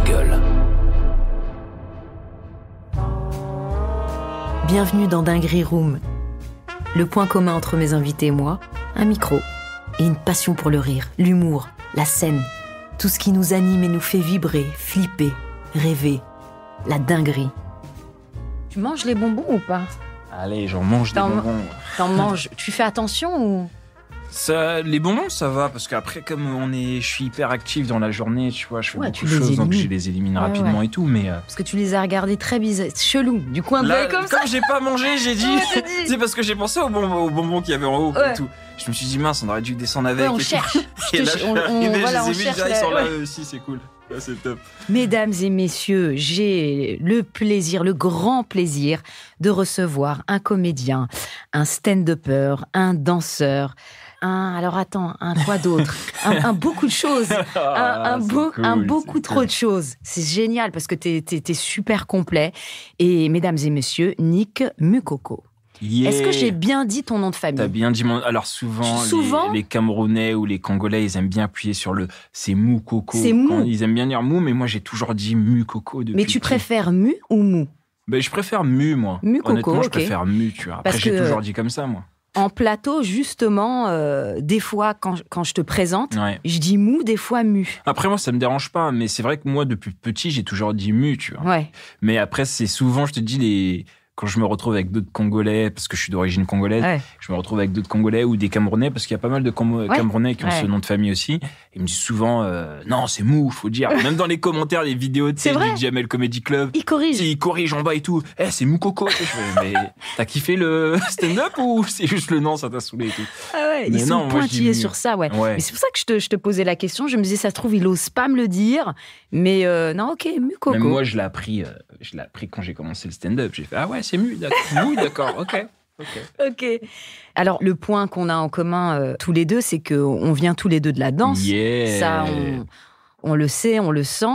Gueule. Bienvenue dans Dinguerie Room. Le point commun entre mes invités et moi, un micro et une passion pour le rire, l'humour, la scène. Tout ce qui nous anime et nous fait vibrer, flipper, rêver. La dinguerie. Tu manges les bonbons ou pas ? Allez, j'en mange des bonbons. T'en manges. Tu fais attention ou ? Ça, les bonbons, ça va, parce qu'après, comme je suis hyper actif dans la journée, tu vois, je fais beaucoup de choses, donc je les élimine rapidement et tout, mais... Parce que tu les as regardés très bizarres, chelou, du coin de l'œil comme ça. Comme j'ai pas mangé, j'ai dit... C'est parce que j'ai pensé aux bonbons qu'il y avait en haut et tout. Je me suis dit, mince, on aurait dû descendre avec. On cherche. Et là, on cherche. Ils sont là eux aussi, c'est cool. Là, c'est top. Mesdames et messieurs, j'ai le grand plaisir de recevoir un comédien, un stand-upper, un danseur, quoi d'autre ? Beaucoup de choses. Beaucoup trop de choses. C'est génial parce que t'es super complet. Et mesdames et messieurs, Nick Mukoko. Yeah. Est-ce que j'ai bien dit ton nom de famille ? T'as bien dit Alors souvent les Camerounais ou les Congolais, ils aiment bien appuyer sur c'est Mukoko. C'est Mou. Ils aiment bien dire Mou, mais moi j'ai toujours dit Mukoko depuis. Mais tu préfères Mu ou Mou ? Je préfère Mu, moi. Mukoko, honnêtement, je préfère Mu, tu vois. Après, j'ai toujours dit comme ça, moi. En plateau, justement, des fois, quand je te présente, je dis Mou, des fois Mu. Après, moi, ça me dérange pas, mais c'est vrai que moi, depuis petit, j'ai toujours dit Mu, tu vois. Ouais. Mais après, c'est souvent, je te dis, quand je me retrouve avec d'autres Congolais, parce que je suis d'origine congolaise, je me retrouve avec d'autres Congolais ou des Camerounais, parce qu'il y a pas mal de Camerounais qui ont ce nom de famille aussi. Ils me disent souvent, non, c'est Mou, faut dire. Même dans les commentaires des vidéos, tu sais, du Jamel Comedy Club. Ils corrigent. Ils corrigent en bas et tout. C'est Mukoko. Mais t'as kiffé le stand-up ou c'est juste le nom, ça t'a saoulé et tout? Ah ouais, ils sont pointillés sur ça, ouais. Mais c'est pour ça que je te posais la question. Je me disais, ça se trouve, il ose pas me le dire. Mais non, ok, Mukoko. Même moi, je l'ai appris quand j'ai commencé le stand-up. J'ai fait, ah ouais, c'est Mu, d'accord, ok. Alors, le point qu'on a en commun tous les deux, c'est qu'on vient tous les deux de la danse. Yeah. Ça, on le sait, on le sent.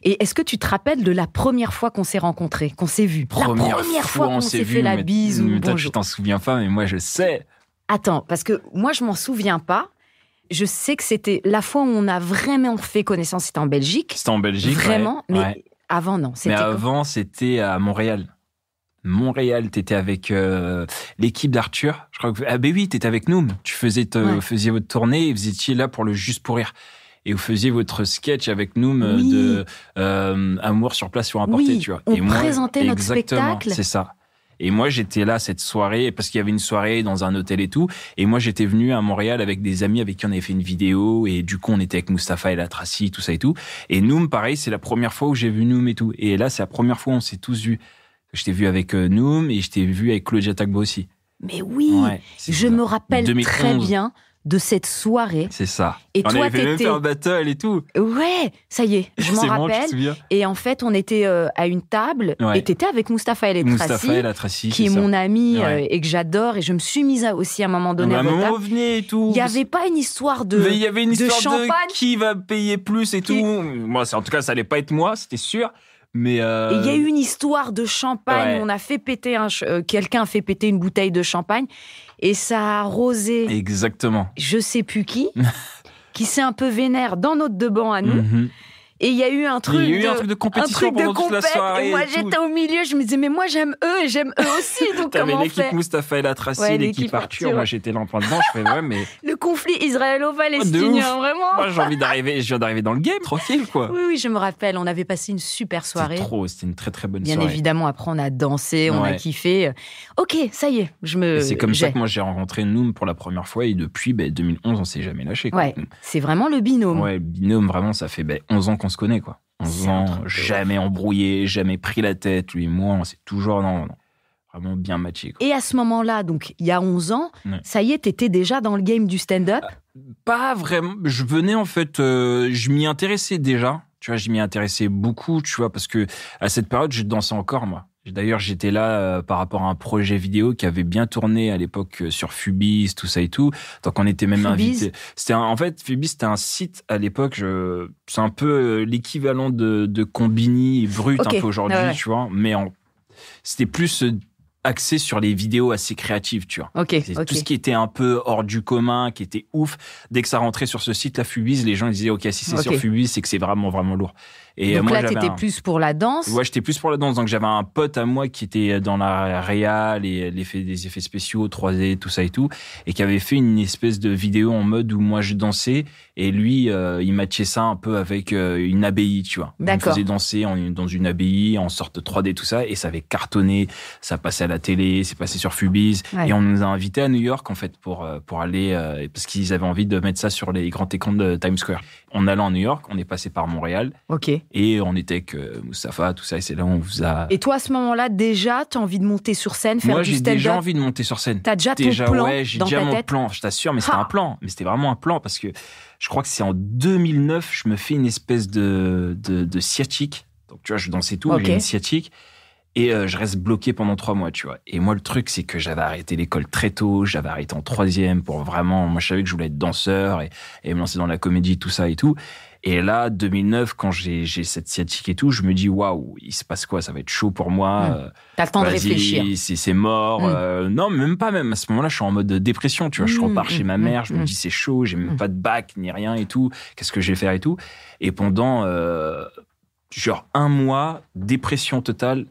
Et est-ce que tu te rappelles de la première fois qu'on s'est rencontrés, qu'on s'est vus ? La première fois qu'on s'est fait la bise ou bonjour. Tu t'en souviens pas, mais moi, je sais. Attends, parce que moi, je m'en souviens pas. Je sais que c'était la fois où on a vraiment fait connaissance, c'était en Belgique. C'était en Belgique, vraiment, mais avant, non. Mais avant, c'était à Montréal. T'étais avec l'équipe d'Arthur. Je crois que oui, t'étais avec nous. Tu faisiez votre tournée et vous étiez là pour le Juste pour rire. Et vous faisiez votre sketch avec nous de Amour sur place sur importé, tu vois. On présentait notre spectacle. C'est ça. Et moi, j'étais là cette soirée, parce qu'il y avait une soirée dans un hôtel et tout. Et moi, j'étais venu à Montréal avec des amis avec qui on avait fait une vidéo. Et du coup, on était avec Mustapha El Atrassi, tout ça et tout. Et Noom, pareil, c'est la première fois où j'ai vu Noom et tout. Et là, c'est la première fois où on s'est tous vus. Je t'ai vu avec Noom et je t'ai vu avec Claudia Tagbo aussi. Mais oui, je me rappelle 2011. Très bien de cette soirée. C'est ça. Et on toi, avait fait même faire un battle et tout. Ouais, ça y est, je m'en rappelle. Bon, et en fait, on était à une table et t'étais avec Mustapha El Atrassi, qui est mon ami et que j'adore. Et je me suis mise aussi à un moment donné à votre table. Et tout. Il n'y avait pas une histoire de Mais il y avait une histoire champagne. De qui va payer plus et tout. Moi, en tout cas, ça allait pas être moi, c'était sûr. Mais il y a eu une histoire de champagne. On a fait péter quelqu'un a fait péter une bouteille de champagne et ça a arrosé. Exactement. Je sais plus qui s'est un peu vénère dans notre deban à nous. Mm-hmm. Et il y a eu un truc de compétition pendant toute la soirée. Et moi, j'étais au milieu, je me disais, mais moi, j'aime eux et j'aime eux aussi. Donc, t'avais comment l'équipe Mustapha El Atrassi, l'équipe Arthur. Moi, j'étais là en plein dedans. Je fais, mais... Le conflit israélo-palestinien, vraiment. Moi, je viens d'arriver dans le game, tranquille, quoi. Oui, je me rappelle. On avait passé une super soirée. C'était une très, très bonne soirée. Bien évidemment, après, on a dansé, on a kiffé. Ok, ça y est, Et c'est comme ça que moi, j'ai rencontré Noom pour la première fois. Et depuis 2011, on s'est jamais lâché. Ouais, c'est vraiment le binôme. Ouais, le binôme, vraiment, ça fait 11 ans qu'on se connaît, quoi. 11 ans, jamais embrouillé, jamais pris la tête. Lui et moi, on s'est toujours vraiment bien matché, quoi. Et à ce moment-là, donc il y a 11 ans, ça y est, t'étais déjà dans le game du stand-up ? Pas vraiment. Je venais en fait, je m'y intéressais déjà. Tu vois, je m'y intéressais beaucoup, tu vois, parce que à cette période, je dansais encore, moi. D'ailleurs, j'étais là par rapport à un projet vidéo qui avait bien tourné à l'époque sur Fubiz, tout ça et tout. Donc, on était même invités. Fubiz, c'était un site à l'époque. C'est un peu l'équivalent de Combini et Brut un peu aujourd'hui, tu vois. Mais c'était plus axé sur les vidéos assez créatives, tu vois. Tout ce qui était un peu hors du commun, qui était ouf. Dès que ça rentrait sur ce site, la Fubiz, les gens ils disaient, OK, si c'est sur Fubiz, c'est que c'est vraiment, vraiment lourd. Et donc moi, là, t'étais plus pour la danse. Ouais, j'étais plus pour la danse. Donc, j'avais un pote à moi qui était dans la réal et des effets spéciaux, 3D, tout ça et tout, et qui avait fait une espèce de vidéo en mode où moi, je dansais, et lui, il matchait ça un peu avec une abbaye, tu vois. D'accord. On faisait danser dans une abbaye, en sorte 3D, tout ça, et ça avait cartonné, ça passait à la télé, c'est passé sur Fubiz, et on nous a invités à New York, en fait, pour aller, parce qu'ils avaient envie de mettre ça sur les grands écrans de Times Square. En allant à New York, on est passé par Montréal. Et on était avec Moustapha, tout ça, et c'est là où on vous a... Et toi, à ce moment-là, déjà, t'as envie de monter sur scène, faire du stand-up? Moi, j'ai déjà envie de monter sur scène. T'as déjà ton plan ouais, j'ai déjà mon plan, je t'assure, mais c'était un plan. Mais c'était vraiment un plan, parce que je crois que c'est en 2009, je me fais une espèce de sciatique. Donc, tu vois, je dansais tout, j'ai une sciatique. Et je reste bloqué pendant 3 mois, tu vois. Et moi, le truc, c'est que j'avais arrêté l'école très tôt. J'avais arrêté en 3e pour vraiment... Moi, je savais que je voulais être danseur et me lancer dans la comédie, tout ça et tout. Et là, 2009, quand j'ai cette sciatique et tout, je me dis, waouh, il se passe quoi? Ça va être chaud pour moi. T'as le temps de réfléchir. C'est mort. Non, même pas même. À ce moment-là, je suis en mode dépression, tu vois. Je repars chez ma mère, je me dis, c'est chaud, j'ai même pas de bac, ni rien et tout. Qu'est-ce que je vais faire et tout? Et pendant, genre 1 mois, dépression totale.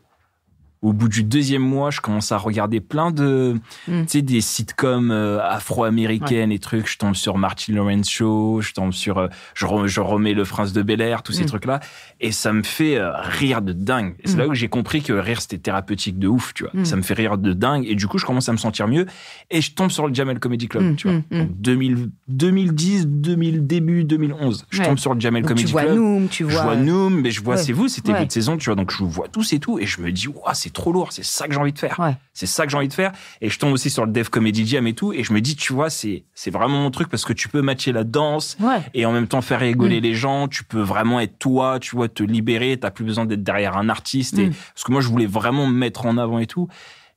Au bout du 2e mois, je commence à regarder plein de, tu sais, des sitcoms afro-américaines et trucs. Je tombe sur Martin Lawrence Show, je tombe sur, je remets Le Prince de Bel-Air, tous ces trucs-là. Et ça me fait rire de dingue. Et c'est là où j'ai compris que rire, c'était thérapeutique de ouf, tu vois. Ça me fait rire de dingue. Et du coup, je commence à me sentir mieux. Et je tombe sur le Jamel Comedy Club, tu vois. Donc 2010, début 2011. Je tombe sur le Jamel Comedy Club. Tu vois Je vois Noom, mais je vois C'est vous, c'était votre saison, tu vois. Donc je vois tous et tout. Et je me dis, waouh, c'est trop lourd, c'est ça que j'ai envie de faire. C'est ça que j'ai envie de faire. Et je tombe aussi sur le Def Comedy Jam et tout. Et je me dis, tu vois, c'est vraiment mon truc parce que tu peux matcher la danse et en même temps faire rigoler les gens. Tu peux vraiment être toi, tu vois, te libérer. T'as plus besoin d'être derrière un artiste. Parce que moi, je voulais vraiment me mettre en avant et tout.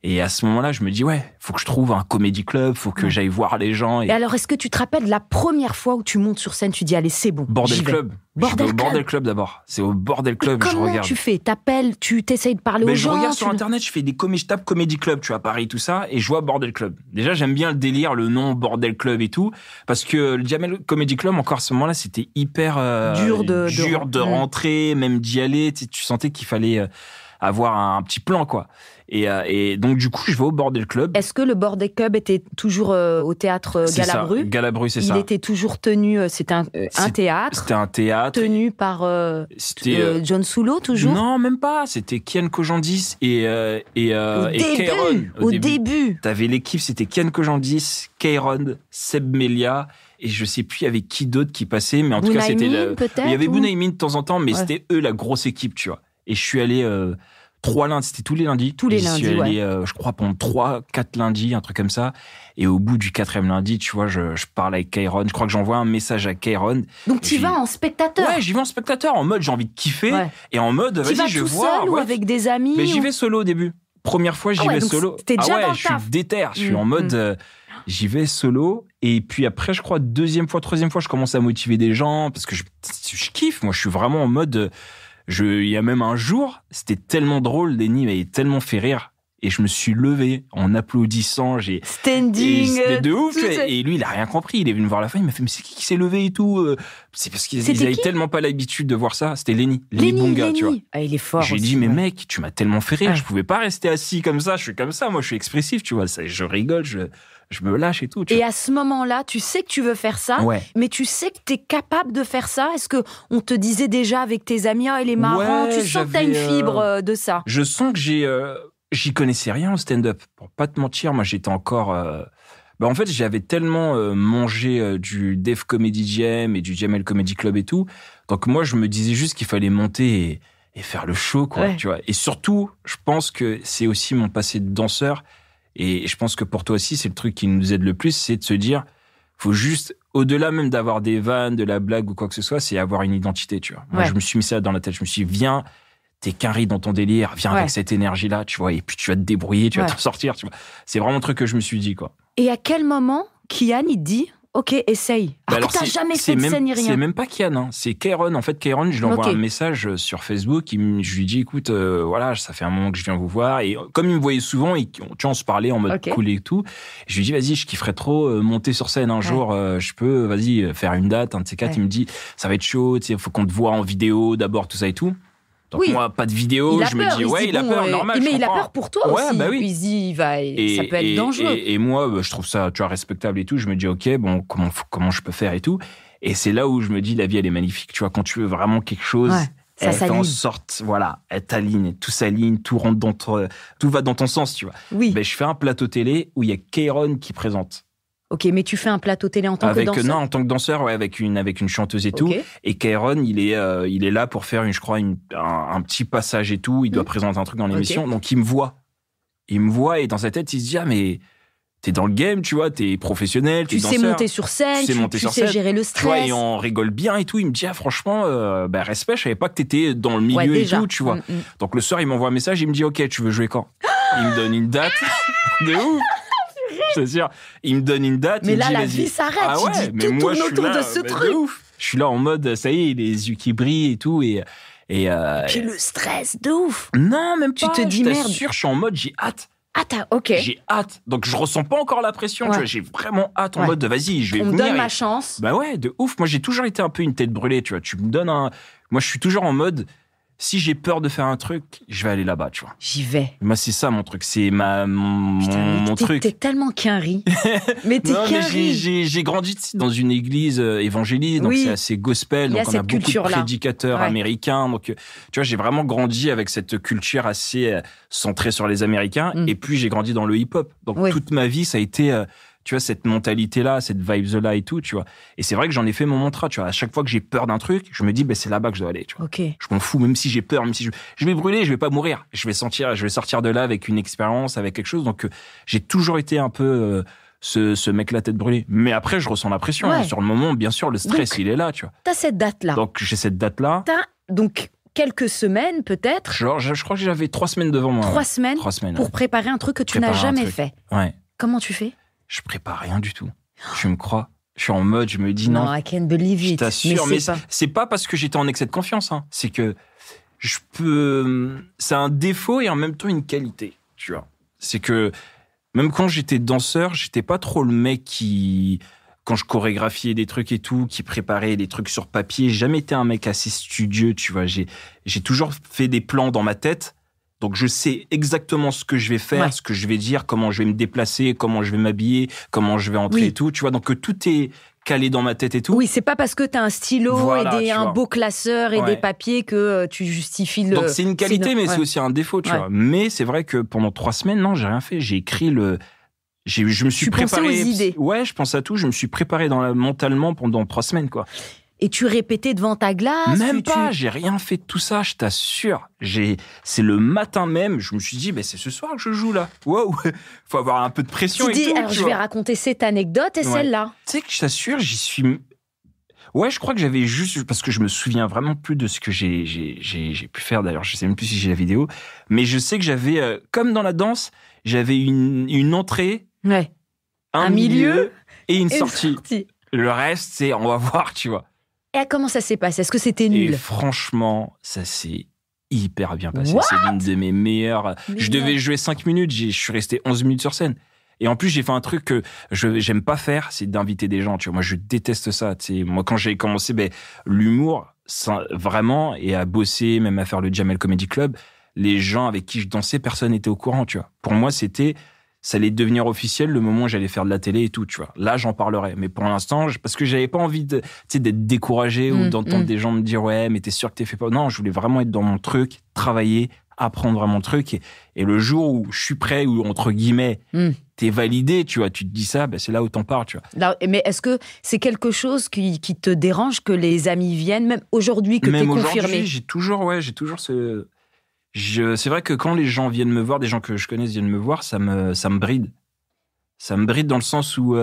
Et à ce moment-là, je me dis, ouais, faut que je trouve un comédie club, faut que j'aille voir les gens. Et alors, est-ce que tu te rappelles de la première fois où tu montes sur scène, tu dis, allez, c'est bon. Bordel Club. Bordel Club d'abord. C'est au Bordel Club, je regarde. Comment tu fais? T'appelles, tu t'essayes de parler aux gens? Je regarde sur Internet, je tape Comedy Club, tu vois, Paris, tout ça, et je vois Bordel Club. Déjà, j'aime bien le délire, le nom Bordel Club et tout, parce que le Jamel Comedy Club, encore à ce moment-là, c'était hyper dur de rentrer, même d'y aller. Tu sentais qu'il fallait avoir un petit plan, quoi. Et donc, du coup, je vais au Bordel Club. Est-ce que le Bordel Club était toujours au théâtre Galabru? Galabru, c'est ça. Il était toujours tenu, c'était un théâtre. C'était un théâtre. Tenu par John Soulo, toujours? Non, même pas. C'était Kian Kojandis et Kairon. Au début. T'avais l'équipe, c'était Kian Kojandis, Kairon, Seb Melia. Et je sais plus avec qui d'autre qui passait, mais en tout cas, c'était... Il y avait Bunaimin de temps en temps, mais c'était eux, la grosse équipe, tu vois. Et je suis allé 3 lundis, c'était tous les lundis. Tous les lundis, je suis allé, je crois, pendant 3-4 lundis, un truc comme ça. Et au bout du 4e lundi, tu vois, je parle avec Kairon. Je crois que j'envoie un message à Kairon. Donc tu vas en spectateur? Ouais, j'y vais en spectateur, en mode j'ai envie de kiffer. Et en mode, vas-y, je vais voir. Tu vas tout seul ou avec des amis? Mais j'y vais solo au début. Première fois, j'y vais solo. T'es déjà dans le je suis déter. Je suis en mode... J'y vais solo, et puis après, je crois, 2e fois, 3e fois, je commence à motiver des gens, parce que je kiffe, moi, je suis vraiment en mode, il y a même un jour, c'était tellement drôle, Lenny m'avait tellement fait rire, et je me suis levé en applaudissant, standing, c'était de ouf, et lui, il a rien compris, il est venu me voir à la fin, il m'a fait, mais c'est qui s'est levé et tout, c'est parce qu'ils avaient tellement pas l'habitude de voir ça, c'était Lenny Bunga, tu vois. Ah, il est fort. Je lui ai dit, mais mec, tu m'as tellement fait rire, je pouvais pas rester assis comme ça, je suis comme ça, moi, je suis expressif, tu vois, je rigole, je me lâche et tout. Et à ce moment-là, tu sais que tu veux faire ça, mais tu sais que tu es capable de faire ça. Est-ce que on te disait déjà avec tes amis, oh, il est marrant, tu sens que tu as une fibre de ça? Je sens que j'y connaissais rien au stand-up. Pour pas te mentir, moi j'étais encore... en fait, j'avais tellement mangé du Def Comedy Jam et du Jamel Comedy Club et tout. Donc moi, je me disais juste qu'il fallait monter et faire le show, quoi. Tu vois. Et surtout, je pense que c'est aussi mon passé de danseur. Et je pense que pour toi aussi, c'est le truc qui nous aide le plus, c'est de se dire, faut juste, au-delà même d'avoir des vannes, de la blague ou quoi que ce soit, c'est avoir une identité, tu vois. Moi, je me suis mis ça dans la tête. Je me suis dit, viens, t'es qu'un riz dans ton délire, viens avec cette énergie-là, tu vois, et puis tu vas te débrouiller, tu vas t'en sortir, tu vois. C'est vraiment le truc que je me suis dit, quoi. Et à quel moment, Kian, il te dit, Ok, essaye. Alors, t'as jamais fait de scène ni rien. C'est même pas Kian, hein. C'est Kairon. En fait, Kairon, je lui envoie un message sur Facebook. Je lui dis, écoute, voilà, ça fait un moment que je viens vous voir. Et comme il me voyait souvent, tu vois, on se parlait en mode cool et tout. Je lui dis, vas-y, je kifferais trop monter sur scène un jour. Je peux, vas-y, faire une date, un de ces quatre. Il me dit, ça va être chaud, il faut qu'on te voie en vidéo d'abord, tout ça et tout. Donc moi, pas de vidéo, je me dis, il a peur, normal. Mais il a peur pour toi aussi. Bah oui. Il se dit, ça peut être dangereux. Et moi, je trouve ça, tu vois, respectable et tout. Je me dis, ok, bon, comment je peux faire et tout. Et c'est là où je me dis, la vie, elle est magnifique. Tu vois, quand tu veux vraiment quelque chose, elle fait en sorte, voilà, elle t'aligne, tout s'aligne, tout va dans ton sens, tu vois. Oui. Ben, je fais un plateau télé où il y a Kairon qui présente. Ok, mais tu fais un plateau télé en tant que danseur? Non, en tant que danseur, avec une chanteuse et tout. Et Kairon, il est là pour faire, je crois, un petit passage et tout. Il doit présenter un truc dans l'émission. Donc, il me voit. Et dans sa tête, il se dit, mais t'es dans le game, tu vois, t'es professionnel, t'es danseur. Tu sais monter sur scène, tu sais gérer le stress. Tu vois, et on rigole bien et tout. Il me dit, franchement, respect, je savais pas que t'étais dans le milieu et tout, tu vois. Donc, le soir, il m'envoie un message, il me dit, ok, tu veux jouer quand? Il me donne une date de ouf. C'est sûr. Il me donne une date. Mais il là, me dit, la vie s'arrête. Ah ouais, tu dis, tout tourne autour de ce truc. Je suis là en mode, ça y est, les yeux qui brillent et tout. Et puis le stress de ouf. Non, même pas. Tu te dis, merde. Je suis en mode, j'ai hâte. Ah, ok. J'ai hâte. Donc, je ressens pas encore la pression. Tu vois, j'ai vraiment hâte en mode, vas-y, je vais venir. On me donne ma chance. Bah ouais, de ouf. Moi, j'ai toujours été un peu une tête brûlée, tu vois. Tu me donnes Moi, je suis toujours en mode, si j'ai peur de faire un truc, je vais aller là-bas, tu vois. J'y vais. Moi, c'est ça mon truc. C'est mon truc. T'es tellement qu'un riz. Mais t'es qu'un riz. J'ai grandi dans une église évangéliste, donc c'est assez gospel. Donc on a beaucoup de prédicateurs américains. Donc, tu vois, j'ai vraiment grandi avec cette culture assez centrée sur les Américains. Et puis, j'ai grandi dans le hip-hop. Donc, toute ma vie, ça a été... tu vois, cette mentalité-là, cette vibes-là et tout, tu vois. Et c'est vrai que j'en ai fait mon mantra, tu vois. À chaque fois que j'ai peur d'un truc, je me dis, c'est là-bas que je dois aller, tu vois. Je m'en fous, même si j'ai peur, même si je vais brûler, je vais pas mourir. Je vais sortir de là avec une expérience, avec quelque chose. Donc, j'ai toujours été un peu ce mec-là tête brûlée. Mais après, je ressens la pression. Hein. Sur le moment, bien sûr, le stress, il est là, tu vois. T'as cette date-là. Donc, j'ai cette date-là. Donc, quelques semaines, peut-être. Genre, je crois que j'avais 3 semaines devant moi. 3 semaines. Pour préparer un truc que tu n'as jamais fait. Ouais. Comment tu fais? Je prépare rien du tout. Tu me crois? Je suis en mode, je me dis non. I can't believe it. Je t'assure, mais c'est pas parce que j'étais en excès de confiance. Hein. C'est que c'est un défaut et en même temps une qualité. Tu vois. C'est que même quand j'étais danseur, j'étais pas trop le mec quand je chorégraphiais des trucs et tout, qui préparait des trucs sur papier. J'ai jamais été un mec assez studieux. Tu vois. J'ai toujours fait des plans dans ma tête. Donc, je sais exactement ce que je vais faire, ce que je vais dire, comment je vais me déplacer, comment je vais m'habiller, comment je vais entrer et tout, tu vois. Donc, tout est calé dans ma tête et tout. Oui, c'est pas parce que t'as un stylo et un beau classeur et des papiers que tu justifies le... Donc, c'est une qualité, mais c'est aussi un défaut, tu vois. Mais c'est vrai que pendant 3 semaines, non, j'ai rien fait. J'ai écrit je me suis préparé. Tu pensais aux idées. Ouais, je pense à tout. Je me suis préparé mentalement pendant 3 semaines, quoi. Et tu répétais devant ta glace? Même pas, j'ai rien fait de tout ça, je t'assure. C'est le matin même, je me suis dit, c'est ce soir que je joue là. Waouh, faut avoir un peu de pression et tout. Alors je vais raconter cette anecdote et celle-là. Tu sais que je t'assure, j'y suis... Ouais, je crois que j'avais juste... Parce que je me souviens vraiment plus de ce que j'ai pu faire. D'ailleurs, je sais même plus si j'ai la vidéo. Mais je sais que j'avais, comme dans la danse, j'avais une entrée, un milieu et une sortie. Le reste, c'est on va voir, tu vois. Et comment ça s'est passé? Est-ce que c'était nul? Et franchement, ça s'est hyper bien passé. C'est l'une de mes meilleures... Je devais jouer 5 minutes, je suis resté 11 minutes sur scène. Et en plus, j'ai fait un truc que j'aime pas faire, c'est d'inviter des gens. Tu vois, moi, je déteste ça. Tu sais, moi, quand j'ai commencé l'humour, ça, vraiment, et à bosser, même à faire le Jamel Comedy Club, les gens avec qui je dansais, personne n'était au courant, tu vois. Pour moi, ça allait devenir officiel le moment où j'allais faire de la télé et tout, tu vois. Là, j'en parlerai. Mais pour l'instant, parce que j'avais pas envie d'être découragé ou d'entendre des gens me dire, ouais, mais t'es sûr que t'es fait pas. Non, je voulais vraiment être dans mon truc, travailler, apprendre vraiment le truc. Et le jour où je suis prêt, ou entre guillemets, t'es validé, tu vois, tu te dis ça, c'est là où t'en parles, tu vois. Là, mais est-ce que c'est quelque chose qui te dérange que les amis viennent, même aujourd'hui, que t'es confirmé? Même aujourd'hui, j'ai toujours ce... c'est vrai que quand les gens viennent me voir, des gens que je connais viennent me voir, ça me bride. Ça me bride dans le sens où...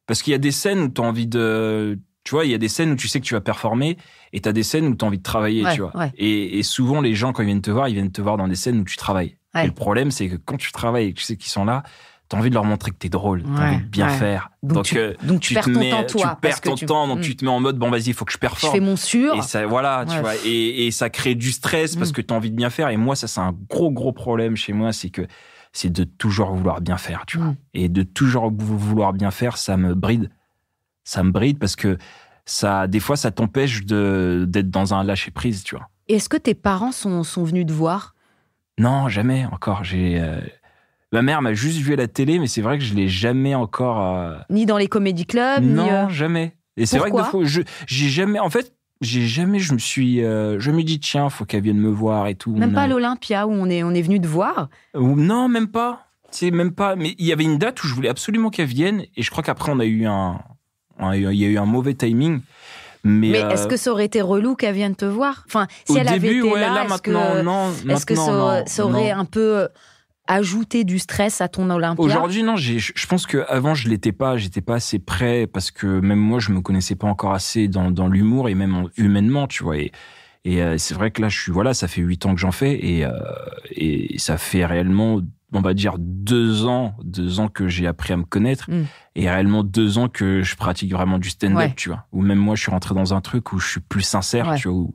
parce qu'il y a des scènes où tu as envie de... Tu vois, il y a des scènes où tu sais que tu vas performer et tu as des scènes où tu as envie de travailler, tu vois. Et souvent, les gens, quand ils viennent te voir dans des scènes où tu travailles. Et le problème, c'est que quand tu travailles et que tu sais qu'ils sont là, t'as envie de leur montrer que t'es drôle, t'as envie de bien faire. Donc tu perds ton temps, toi. Tu perds ton temps, donc tu te mets en mode, bon, vas-y, il faut que je performe. Je fais mon sûr. Et ça, voilà, tu vois, et ça crée du stress parce que t'as envie de bien faire. Et moi, ça, c'est un gros problème chez moi, c'est de toujours vouloir bien faire, tu vois. Et de toujours vouloir bien faire, ça me bride. Ça me bride parce que des fois, ça t'empêche d'être dans un lâcher-prise, tu vois. Et est-ce que tes parents sont venus te voir ? Non, jamais encore. Ma mère m'a juste vu à la télé, mais c'est vrai que je l'ai jamais encore... Ni dans les comédie clubs, non, jamais. Et c'est vrai que des fois, je me dis, tiens, faut qu'elle vienne me voir et tout. Même pas à l'Olympia où on est venu te voir ? Non, même pas. C'est même pas. Mais il y avait une date où je voulais absolument qu'elle vienne, et je crois qu'après, il y a eu un mauvais timing. Mais est-ce que ça aurait été relou qu'elle vienne te voir ? Enfin, si elle avait été là, est-ce que ça aurait un peu ajouté du stress à ton Olympia ? Aujourd'hui, non. Je pense qu'avant, j'étais pas assez prêt parce que même moi, je me connaissais pas encore assez dans l'humour et même humainement, tu vois. Et c'est vrai que là, ça fait 8 ans que j'en fais et ça fait réellement, on va dire 2 ans que j'ai appris à me connaître et réellement 2 ans que je pratique vraiment du stand-up, tu vois. Ou même moi, je suis rentré dans un truc où je suis plus sincère, tu vois.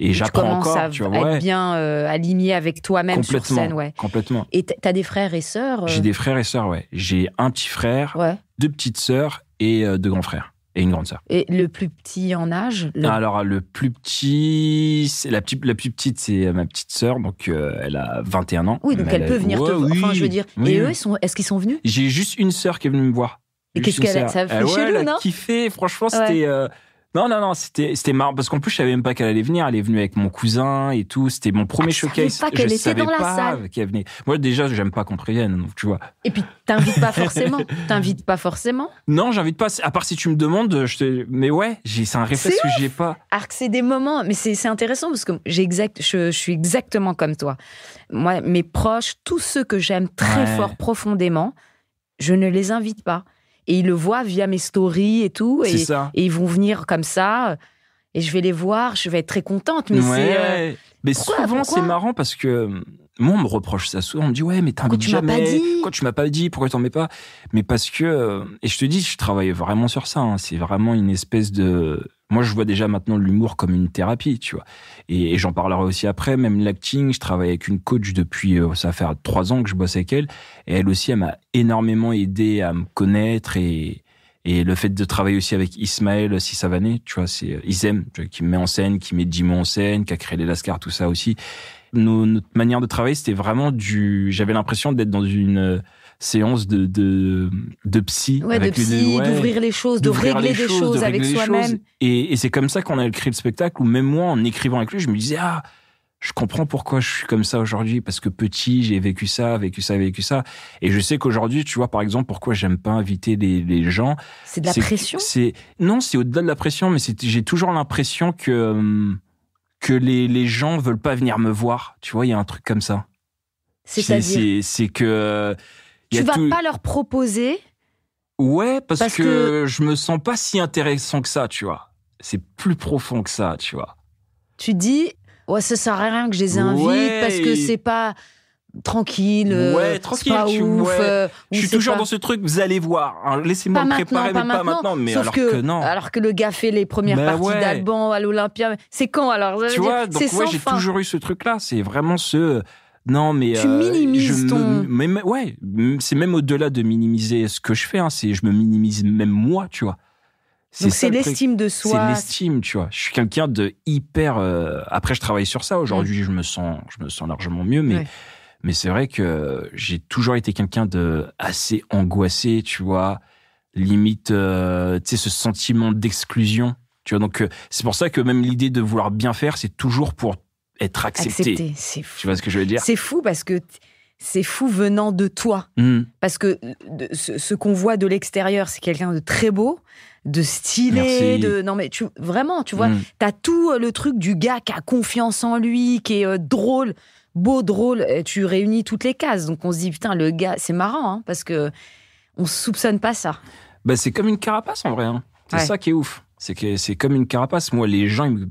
Et j'apprends encore, tu vois. Tu commences à être bien aligné avec toi-même sur scène, Complètement. Et t'as des frères et sœurs J'ai des frères et sœurs, ouais. J'ai un petit frère, 2 petites sœurs et 2 grands frères. Et une grande sœur. Et le plus petit en âge Alors, le plus petit, la plus petite, c'est ma petite sœur, donc elle a 21 ans. Oui, donc elle peut venir te voir. Enfin, je veux dire. Et eux, est-ce qu'ils sont venus ? J'ai juste une sœur qui est venue me voir. Et qu'est-ce qu'elle a ? Ça fait chelou, non ? Elle a kiffé, franchement, c'était... Non, c'était marrant, parce qu'en plus, je savais même pas qu'elle allait venir. Elle est venue avec mon cousin et tout. C'était mon premier showcase. Je savais pas qu'elle venait. Moi, déjà, j'aime pas qu'on prévienne, donc tu vois. Et puis, t'invites pas forcément. Non, j'invite pas. À part si tu me demandes, mais ouais, c'est un réflexe que j'ai pas. Alors que c'est des moments, mais c'est intéressant parce que je suis exactement comme toi. Moi, mes proches, tous ceux que j'aime très fort, profondément, je ne les invite pas. Et ils le voient via mes stories et tout. Et ils vont venir comme ça. Et je vais les voir. Je vais être très contente. Mais mais souvent, c'est marrant parce que moi, on me reproche ça souvent. On me dit, ouais, mais t'invites jamais. Pourquoi tu m'as pas dit ? Pourquoi t'en mets pas ? Mais parce que... et je te dis, je travaille vraiment sur ça. Hein. C'est vraiment une espèce de... Moi, je vois déjà maintenant l'humour comme une thérapie, tu vois. Et j'en parlerai aussi après. Même l'acting, je travaille avec une coach depuis... ça va faire 3 ans que je bosse avec elle. Et elle aussi, elle m'a énormément aidé à me connaître. Et le fait de travailler aussi avec Ismaël Sissavané, tu vois, c'est Isem, tu vois, qui me met en scène, qui met Jimo en scène, qui a créé les Lascars, tout ça aussi. Notre manière de travailler, c'était vraiment j'avais l'impression d'être dans une séance de psy. Ouais, avec de psy, d'ouvrir les choses, de régler des choses avec soi-même. Et c'est comme ça qu'on a créé le spectacle où même moi, en écrivant avec lui, je me disais, je comprends pourquoi je suis comme ça aujourd'hui, parce que petit, j'ai vécu ça. Et je sais qu'aujourd'hui, tu vois, par exemple, pourquoi j'aime pas inviter les gens. C'est de la pression? Non, c'est au-delà de la pression, mais j'ai toujours l'impression que les gens veulent pas venir me voir. Tu vois, il y a un truc comme ça. C'est-à-dire? C'est que... Tu vas pas leur proposer? Ouais, parce que je me sens pas si intéressant que ça, tu vois. C'est plus profond que ça, tu vois. Tu dis, ça sert à rien que je les invite parce que c'est pas tranquille. Tranquille, c'est pas ouf. Je suis toujours dans ce truc, vous allez voir. Hein, laissez-moi me préparer, mais pas maintenant. Mais sauf que non. Alors que le gars fait les premières parties d'Alban à l'Olympia. C'est quand alors? Tu vois, donc j'ai toujours eu ce truc-là. C'est vraiment ce... Non, mais tu minimises c'est même au-delà de minimiser ce que je fais. Hein, je me minimise même moi, tu vois. Donc c'est l'estime de soi. C'est l'estime, tu vois. Je suis quelqu'un de hyper. Après, je travaille sur ça. Aujourd'hui, je me sens largement mieux, mais c'est vrai que j'ai toujours été quelqu'un de assez angoissé, tu vois. Limite, tu sais, ce sentiment d'exclusion, tu vois. Donc c'est pour ça que même l'idée de vouloir bien faire, c'est toujours pour être accepté. C'est fou. Tu vois ce que je veux dire? C'est fou parce que c'est fou venant de toi. Parce que ce qu'on voit de l'extérieur, c'est quelqu'un de très beau, de stylé, non mais vraiment, tu vois, t'as tout le truc du gars qui a confiance en lui, qui est drôle, drôle. Tu réunis toutes les cases, donc on se dit putain, le gars, c'est marrant, hein, parce que on soupçonne pas ça. Bah c'est comme une carapace en vrai. Hein. C'est ça qui est ouf. C'est comme une carapace. Moi, les gens, ils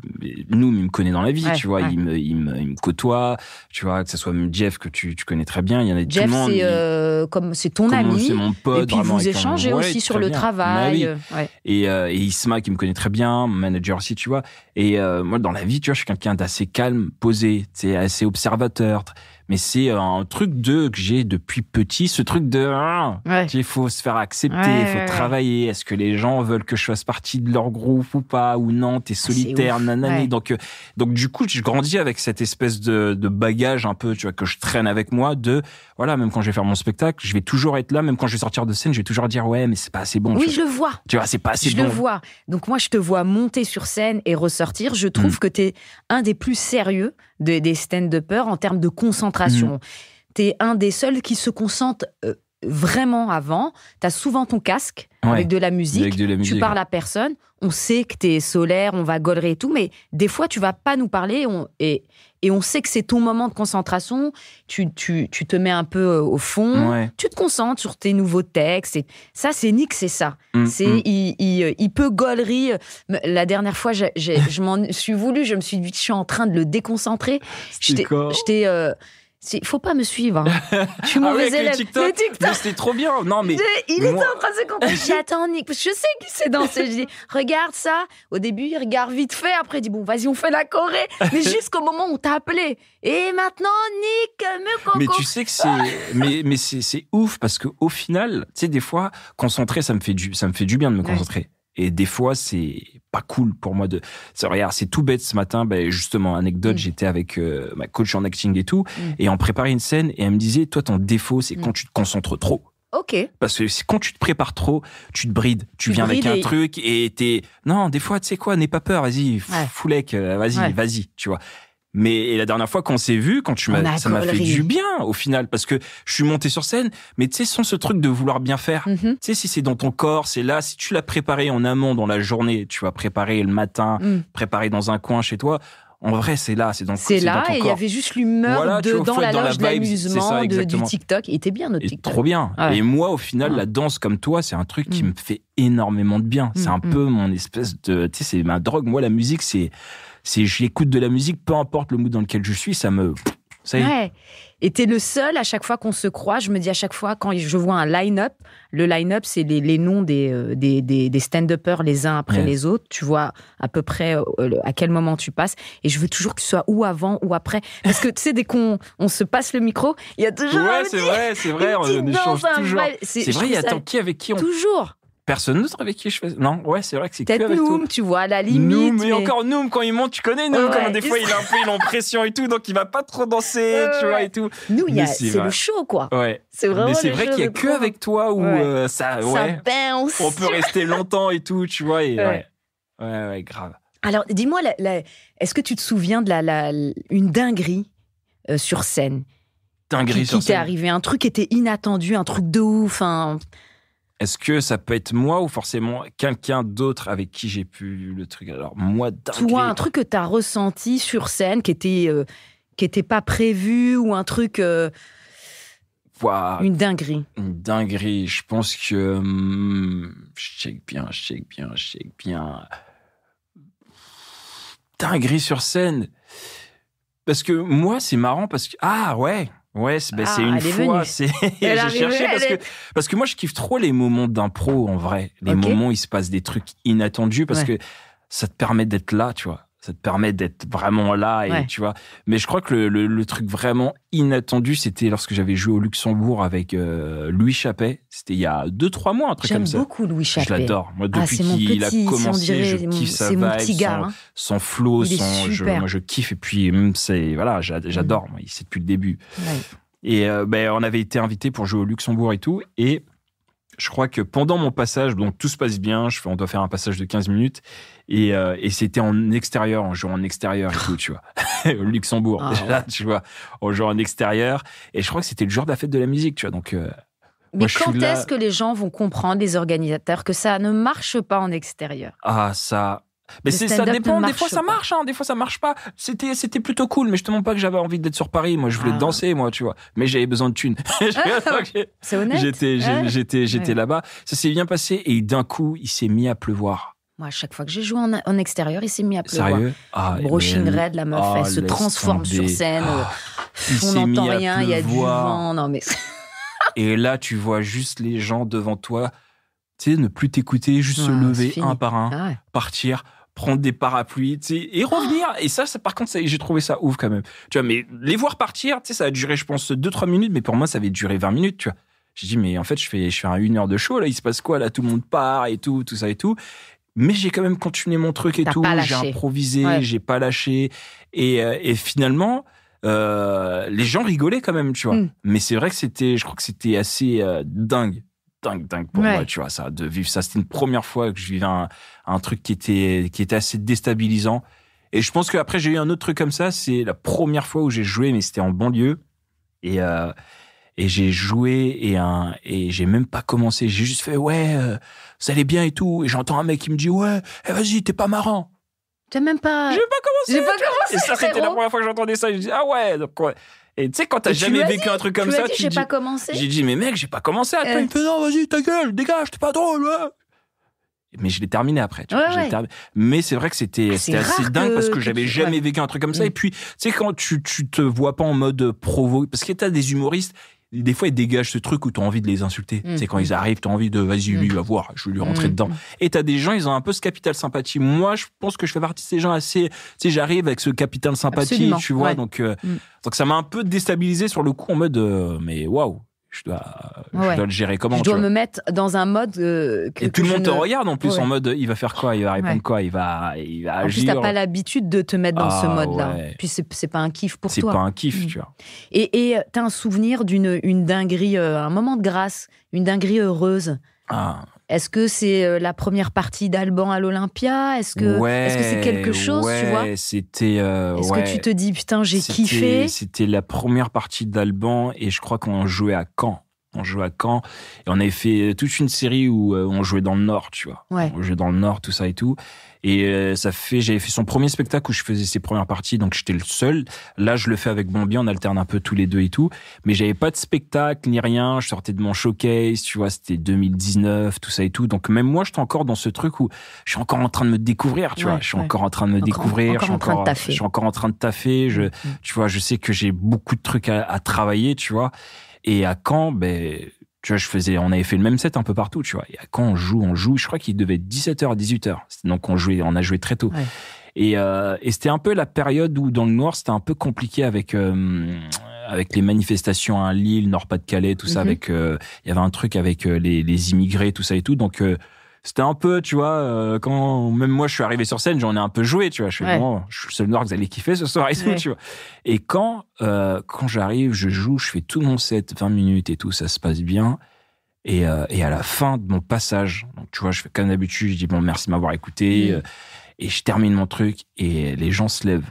me connaissent dans la vie, tu vois. Ouais. Ils me côtoient, tu vois, que ce soit même Jeff, que tu connais très bien. Il y en a Jeff, tout le monde. c'est ton ami. C'est mon pote. Et puis vraiment, vous échangez aussi sur le travail. Ouais. Et Isma, qui me connaît très bien, mon manager aussi, tu vois. Et moi, dans la vie, tu vois, je suis quelqu'un d'assez calme, posé, tu sais, assez observateur. Mais c'est un truc que j'ai depuis petit, ce truc de il faut se faire accepter, il faut travailler. Est-ce que les gens veulent que je fasse partie de leur groupe ou pas, ou non, t'es solitaire, nanani. Donc du coup, je grandis avec cette espèce de bagage un peu, tu vois, que je traîne avec moi voilà, même quand je vais faire mon spectacle, je vais toujours être là, même quand je vais sortir de scène, je vais toujours dire ouais, mais c'est pas assez bon. Oui, je le vois. Tu vois, c'est pas assez bon. Je le vois. Donc moi, je te vois monter sur scène et ressortir. Je trouve que t'es un des plus sérieux des stand-uppers en termes de concentration. T'es un des seuls qui se concentre vraiment avant. T'as souvent ton casque avec de la musique. Tu parles à personne. On sait que t'es solaire, on va gaulerer et tout, mais des fois, tu vas pas nous parler et on sait que c'est ton moment de concentration. Tu te mets un peu au fond. Tu te concentres sur tes nouveaux textes. Et ça, c'est Nick, c'est ça. Il peut gaulerie. La dernière fois, je m'en suis voulu. Je me suis dit, je suis en train de le déconcentrer. Faut pas me suivre. Je suis mauvais élève. Le TikTok. Mais c'était trop bien. Non, mais il était en train de se contenter. J'attends Nick. Je sais qu'il sait danser. Je dis, regarde ça. Au début, il regarde vite fait. Après, il dit, bon, vas-y, on fait la choré. Mais jusqu'au moment où on t'a appelé. Et maintenant, Nick, me coco. Mais tu sais que mais c'est ouf parce que au final, tu sais, des fois, concentrer, ça me fait du bien de me concentrer. Et des fois, c'est pas cool pour moi regarde, c'est tout bête ce matin. Justement, anecdote, j'étais avec ma coach en acting et tout, et on préparait une scène, et elle me disait, toi, ton défaut, c'est quand tu te concentres trop. Ok. Parce que quand tu te prépares trop, tu te brides. Tu viens avec un truc, et non, des fois, tu sais quoi, n'aie pas peur, vas-y, foulec, vas-y, tu vois. Mais la dernière fois qu'on s'est vu, ça m'a fait du bien au final, parce que je suis monté sur scène, mais tu sais, sans ce truc de vouloir bien faire. Tu sais, si c'est dans ton corps, c'est là, si tu l'as préparé en amont dans la journée, tu vas préparer le matin, préparer dans un coin chez toi. En vrai, c'est là, c'est dans ton corps. Et il y avait juste l'humeur dans la loge de l'amusement, du TikTok. Il était bien, notre TikTok. Trop bien. Ouais. Et moi, au final, la danse comme toi, c'est un truc qui me fait énormément de bien. C'est un peu mon espèce de, tu sais, c'est ma drogue. Moi, la musique, j'écoute de la musique, peu importe le mood dans lequel je suis, ça y est. Ouais. Et t'es le seul, à chaque fois qu'on se croise, je me dis à chaque fois, quand je vois un line-up, le line-up, c'est les noms des stand-uppers les uns après les autres. Tu vois à peu près à quel moment tu passes. Et je veux toujours que ce soit ou avant ou après. Parce que tu sais, dès qu'on se passe le micro, il y a toujours c'est vrai, on échange toujours. C'est vrai, il y a tant qui avec qui on... Toujours. Personne d'autre avec qui je fais... Non, c'est vrai que c'est peut-être que avec Noom, tu vois, à la limite. Mais encore Noom, quand il monte, tu connais Noom, comme des fois il est en pression et tout, donc il va pas trop danser, tu vois, et tout. Nous, c'est le show, quoi. Ouais. C'est vraiment mais c'est vrai qu'il y a que avec toi où ça bounce. On peut rester longtemps et tout, tu vois, et ouais, grave. Alors, dis-moi, est-ce que tu te souviens de une dinguerie sur scène? Dinguerie sur scène. Qui t'est arrivé, un truc qui était inattendu, un truc de ouf, Est-ce que ça peut être moi ou forcément quelqu'un d'autre avec qui j'ai pu le truc? Alors, moi, dinguerie. Toi, un truc que t'as ressenti sur scène qui était pas prévu ou un truc... Une dinguerie. Une dinguerie. Je pense que... je check bien. Dinguerie sur scène. Parce que moi, c'est marrant parce que... c'est une fois. J'ai cherché parce que moi, je kiffe trop les moments d'impro, en vrai. Les moments où il se passe des trucs inattendus parce que ça te permet d'être là, tu vois. Ça te permet d'être vraiment là, et tu vois. Mais je crois que le truc vraiment inattendu, c'était lorsque j'avais joué au Luxembourg avec Louis Chappet. C'était il y a 2-3 mois, un truc comme ça. J'aime beaucoup Louis Chappet. Je l'adore. Moi, depuis qu'il a commencé, je kiffe sa vibe, son flow, moi, je kiffe. Et puis, j'adore. Moi, c'est depuis le début. Ouais. Et on avait été invités pour jouer au Luxembourg et tout. Et je crois que pendant mon passage, donc tout se passe bien, on doit faire un passage de 15 minutes, et c'était en extérieur, on joue en extérieur et tout, tu vois. Au Luxembourg, déjà, tu vois, on joue en extérieur, et je crois que c'était le jour de la fête de la musique, tu vois, donc... Mais quand est-ce que les gens vont comprendre, les organisateurs, que ça ne marche pas en extérieur? Ça... Mais ça dépend, des fois ça marche, des fois ça marche pas. C'était plutôt cool, mais je te montre pas que j'avais envie d'être sur Paris. Moi, je voulais danser, moi, tu vois. Mais j'avais besoin de thunes. C'est honnête. J'étais là-bas. Ça s'est bien passé et d'un coup, il s'est mis à pleuvoir. Moi, à chaque fois que j'ai joué en extérieur, il s'est mis à pleuvoir. Sérieux? Brushing Red, la meuf, elle se transforme sur scène. On n'entend rien, il y a du vent. Non, mais... Et là, tu vois juste les gens devant toi, tu sais, ne plus t'écouter, juste se lever un par un, partir, prendre des parapluies, tu sais, et revenir. Et ça, par contre, j'ai trouvé ça ouf quand même. Tu vois, mais les voir partir, tu sais, ça a duré, je pense, 2-3 minutes, mais pour moi, ça avait duré 20 minutes, tu vois. J'ai dit, mais en fait, je fais 1 heure de show, là, il se passe quoi, là, tout le monde part et tout ça et tout. Mais j'ai quand même continué mon truc et tout. J'ai improvisé, j'ai pas lâché. Et finalement, les gens rigolaient quand même, tu vois. Mais c'est vrai que je crois que c'était assez dingue pour moi, tu vois, ça, de vivre ça. C'était une première fois que je vivais un truc qui était assez déstabilisant. Et je pense qu'après, j'ai eu un autre truc comme ça. C'est la première fois où j'ai joué, mais c'était en banlieue. Et j'ai joué et j'ai même pas commencé. J'ai juste fait, ça allait bien et tout. Et j'entends un mec qui me dit, vas-y, t'es pas marrant. T'as même pas... J'ai pas commencé. Et ça, c'était la première fois que j'entendais ça. Je dis, donc ouais. Et tu sais, quand t'as jamais vécu un truc comme ça, tu dis, j'ai pas commencé. J'ai dit, mais mec, j'ai pas commencé. Après, il me fait, non, vas-y, ta gueule, dégage, t'es pas drôle. Mais je l'ai terminé après. Tu vois, mais c'est vrai que c'était assez dingue parce que j'avais jamais vécu un truc comme ça. Et puis, tu sais, quand tu te vois pas en mode provo, parce que t'as des humoristes, des fois, ils dégagent ce truc où t'as envie de les insulter. C'est quand ils arrivent, t'as envie de, vas-y, lui, va voir, je vais lui rentrer dedans. Et t'as des gens, ils ont un peu ce capital sympathie. Moi, je pense que je fais partie de ces gens assez, tu sais, j'arrive avec ce capital sympathie, tu vois, donc ça m'a un peu déstabilisé sur le coup en mode, mais waouh. Je dois le gérer comment? Je dois me mettre dans un mode et tout le monde te regarde en plus en mode il va faire quoi, il va répondre quoi, il va agir. En plus, t'as pas l'habitude de te mettre dans ce mode-là. Puis c'est pas un kiff pour toi. C'est pas un kiff, tu vois. Et t'as un souvenir d'une dinguerie, un moment de grâce, une dinguerie heureuse. Est-ce que c'est la première partie d'Alban à l'Olympia? Est-ce que c'est quelque chose, tu vois? C'était. Est-ce que tu te dis, putain, j'ai kiffé? C'était la première partie d'Alban et je crois qu'on jouait à Caen. On jouait à Caen et on avait fait toute une série où on jouait dans le Nord, tu vois. On jouait dans le Nord, tout ça et tout. Et j'avais fait son premier spectacle où je faisais ses premières parties, donc j'étais le seul. Là, je le fais avec Bambi, on alterne un peu tous les deux et tout. Mais j'avais pas de spectacle ni rien. Je sortais de mon showcase, tu vois, c'était 2019, tout ça et tout. Donc même moi, j'étais encore dans ce truc où je suis encore en train de me découvrir, tu vois. Je suis encore en train de me découvrir. Je suis encore en train de taffer. Tu vois, je sais que j'ai beaucoup de trucs à travailler, tu vois. Et à Caen, tu vois, on avait fait le même set un peu partout, tu vois. Et à Caen, on joue. Je crois qu'il devait être 17h, 18h. Donc, on a joué très tôt. Et c'était un peu la période où, dans le Nord, c'était un peu compliqué avec les manifestations à Lille, Nord-Pas-de-Calais, tout ça, il y avait un truc avec les immigrés, tout ça et tout. Donc, c'était un peu, tu vois, quand même moi je suis arrivé sur scène, j'en ai un peu joué, tu vois. Je suis le seul Noir que vous allez kiffer ce soir et tout, tu vois. Et quand j'arrive, je joue, je fais tout mon set, 20 minutes et tout, ça se passe bien. Et à la fin de mon passage, donc tu vois, je fais comme d'habitude, je dis bon, merci de m'avoir écouté, et je termine mon truc et les gens se lèvent.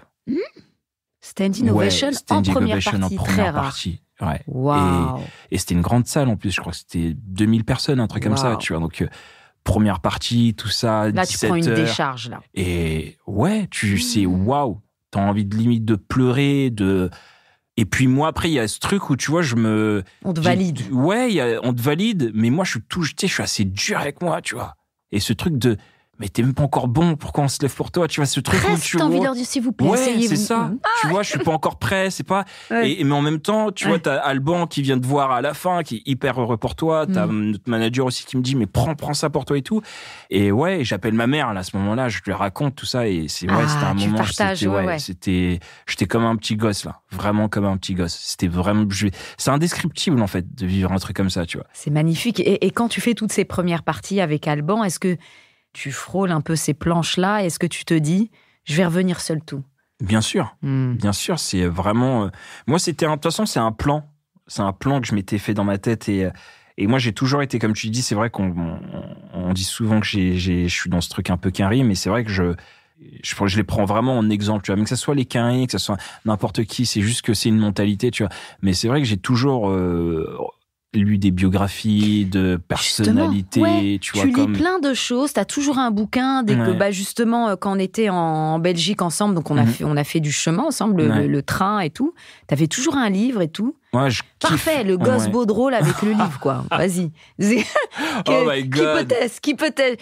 Standing ovation en première partie. Ouais. Wow. Et c'était une grande salle en plus, je crois que c'était 2000 personnes, un truc comme ça, tu vois. Donc première partie, tout ça, là, 17 tu prends une heures. décharge, là. Et tu sais, waouh, t'as envie de limite de pleurer, Et puis moi, après, il y a ce truc où, tu vois, on te valide. On te valide, mais moi, je suis assez dur avec moi, tu vois. Et ce truc de... Mais t'es même pas encore bon, pourquoi on se lève pour toi? Tu vois, ce truc où tu t'as envie de leur dire, s'il vous plaît, c'est ça. Tu vois, je suis pas encore prêt, c'est pas... Mais en même temps, tu vois, t'as Alban qui vient te voir à la fin, qui est hyper heureux pour toi. T'as notre manager aussi qui me dit, mais prends ça pour toi et tout. Et j'appelle ma mère, là, à ce moment-là, je lui raconte tout ça et c'était un moment... Partages, j'étais comme un petit gosse, là. Vraiment comme un petit gosse. C'était vraiment... C'est indescriptible, en fait, de vivre un truc comme ça, tu vois. C'est magnifique. Et quand tu fais toutes ces premières parties avec Alban, est-ce que tu frôles un peu ces planches-là? Est-ce que tu te dis, je vais revenir seul tout? Bien sûr. Bien sûr, c'est vraiment... Moi, de toute façon, c'est un plan. C'est un plan que je m'étais fait dans ma tête. Et moi, j'ai toujours été, comme tu dis, c'est vrai qu'on dit souvent que je suis dans ce truc un peu quinri, mais c'est vrai que je les prends vraiment en exemple, tu vois. Mais que ce soit les quinri, que ce soit n'importe qui, c'est juste que c'est une mentalité, tu vois. Mais c'est vrai que j'ai toujours... lu des biographies de personnalités, tu vois. Tu lis plein de choses, t'as toujours un bouquin, justement, quand on était en Belgique ensemble, donc on a fait du chemin ensemble, le train et tout, t'avais toujours un livre et tout. Ouais, je kiffe. Parfait, le gosse beau drôle avec le livre, quoi. Vas-y. Oh my God. Qui peut-être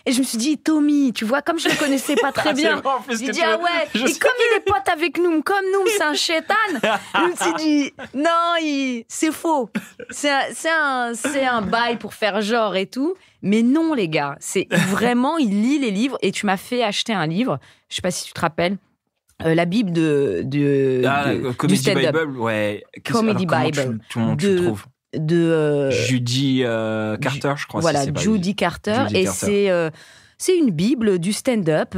Et je me suis dit, Tommy, tu vois, comme je le connaissais pas très bien, j'ai dit, ah ouais, et comme il est pote avec nous, comme nous, c'est un chétan, je me suis dit, non, c'est faux. C'est un bail pour faire genre et tout. Mais non, les gars, c'est vraiment, il lit les livres et tu m'as fait acheter un livre, je sais pas si tu te rappelles, la Bible du stand-up. Bible, ouais. Comedy Bible. Tu trouves Judy Carter, je crois. Voilà, si Judy Carter. Et c'est une Bible du stand-up,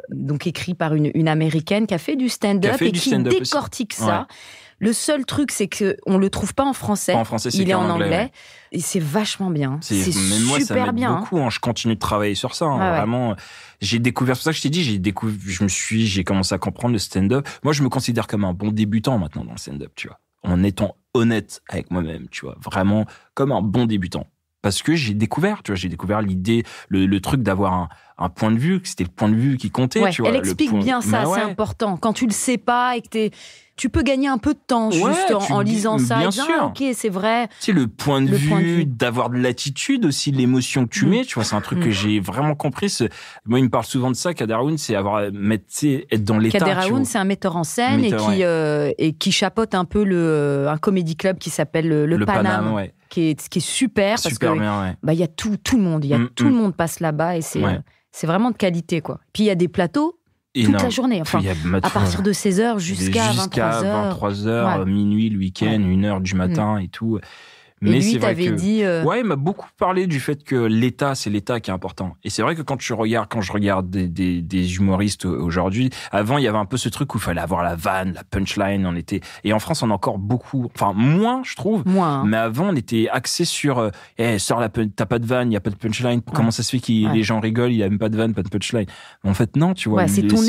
donc écrit par une Américaine qui a fait du stand-up et qui décortique ça. Ouais. Le seul truc, c'est qu'on le trouve pas en français. Pas en français, c'est il est en anglais. Ouais. Et c'est vachement bien. C'est même moi, super ça bien. Beaucoup. Je continue de travailler sur ça. Vraiment, j'ai découvert. C'est pour ça que je t'ai dit, j'ai commencé à comprendre le stand-up. Moi, je me considère comme un bon débutant maintenant dans le stand-up, tu vois. En étant honnête avec moi-même, tu vois. Vraiment comme un bon débutant. Parce que j'ai découvert l'idée, le truc d'avoir un point de vue, que c'était le point de vue qui comptait, tu vois. Elle explique bien ça, c'est important. Quand tu le sais pas et que tu peux gagner un peu de temps juste en lisant ça. Bien et disant, sûr. ok, c'est vrai. Tu sais, le point de vue, d'avoir de l'attitude aussi, l'émotion que tu mets, tu vois, c'est un truc que j'ai vraiment compris. Moi, il me parle souvent de ça, Kader Aoun, c'est être dans l'état. Kader Aoun, c'est un metteur en scène et qui chapeaute un peu un comédie club qui s'appelle le Paname. Ouais. Qui est super parce que il y a tout le monde, tout le monde passe là-bas et c'est vraiment de qualité, quoi. Puis il y a des plateaux toute la journée, enfin à partir de 16h jusqu'à 23h, minuit, le week-end, 1h du matin et tout. Mais et lui, c'est vrai que dit il m'a beaucoup parlé du fait que l'État, c'est l'État qui est important. Et c'est vrai que quand je regarde des humoristes aujourd'hui, avant il y avait un peu ce truc où il fallait avoir la vanne, la punchline, et en France on a encore beaucoup, enfin moins je trouve. Moins. Mais avant on était axé sur t'as pas de vanne, il y a pas de punchline. Comment ça se fait que les gens rigolent, il y a même pas de vanne, pas de punchline. En fait non, tu vois, c'est ton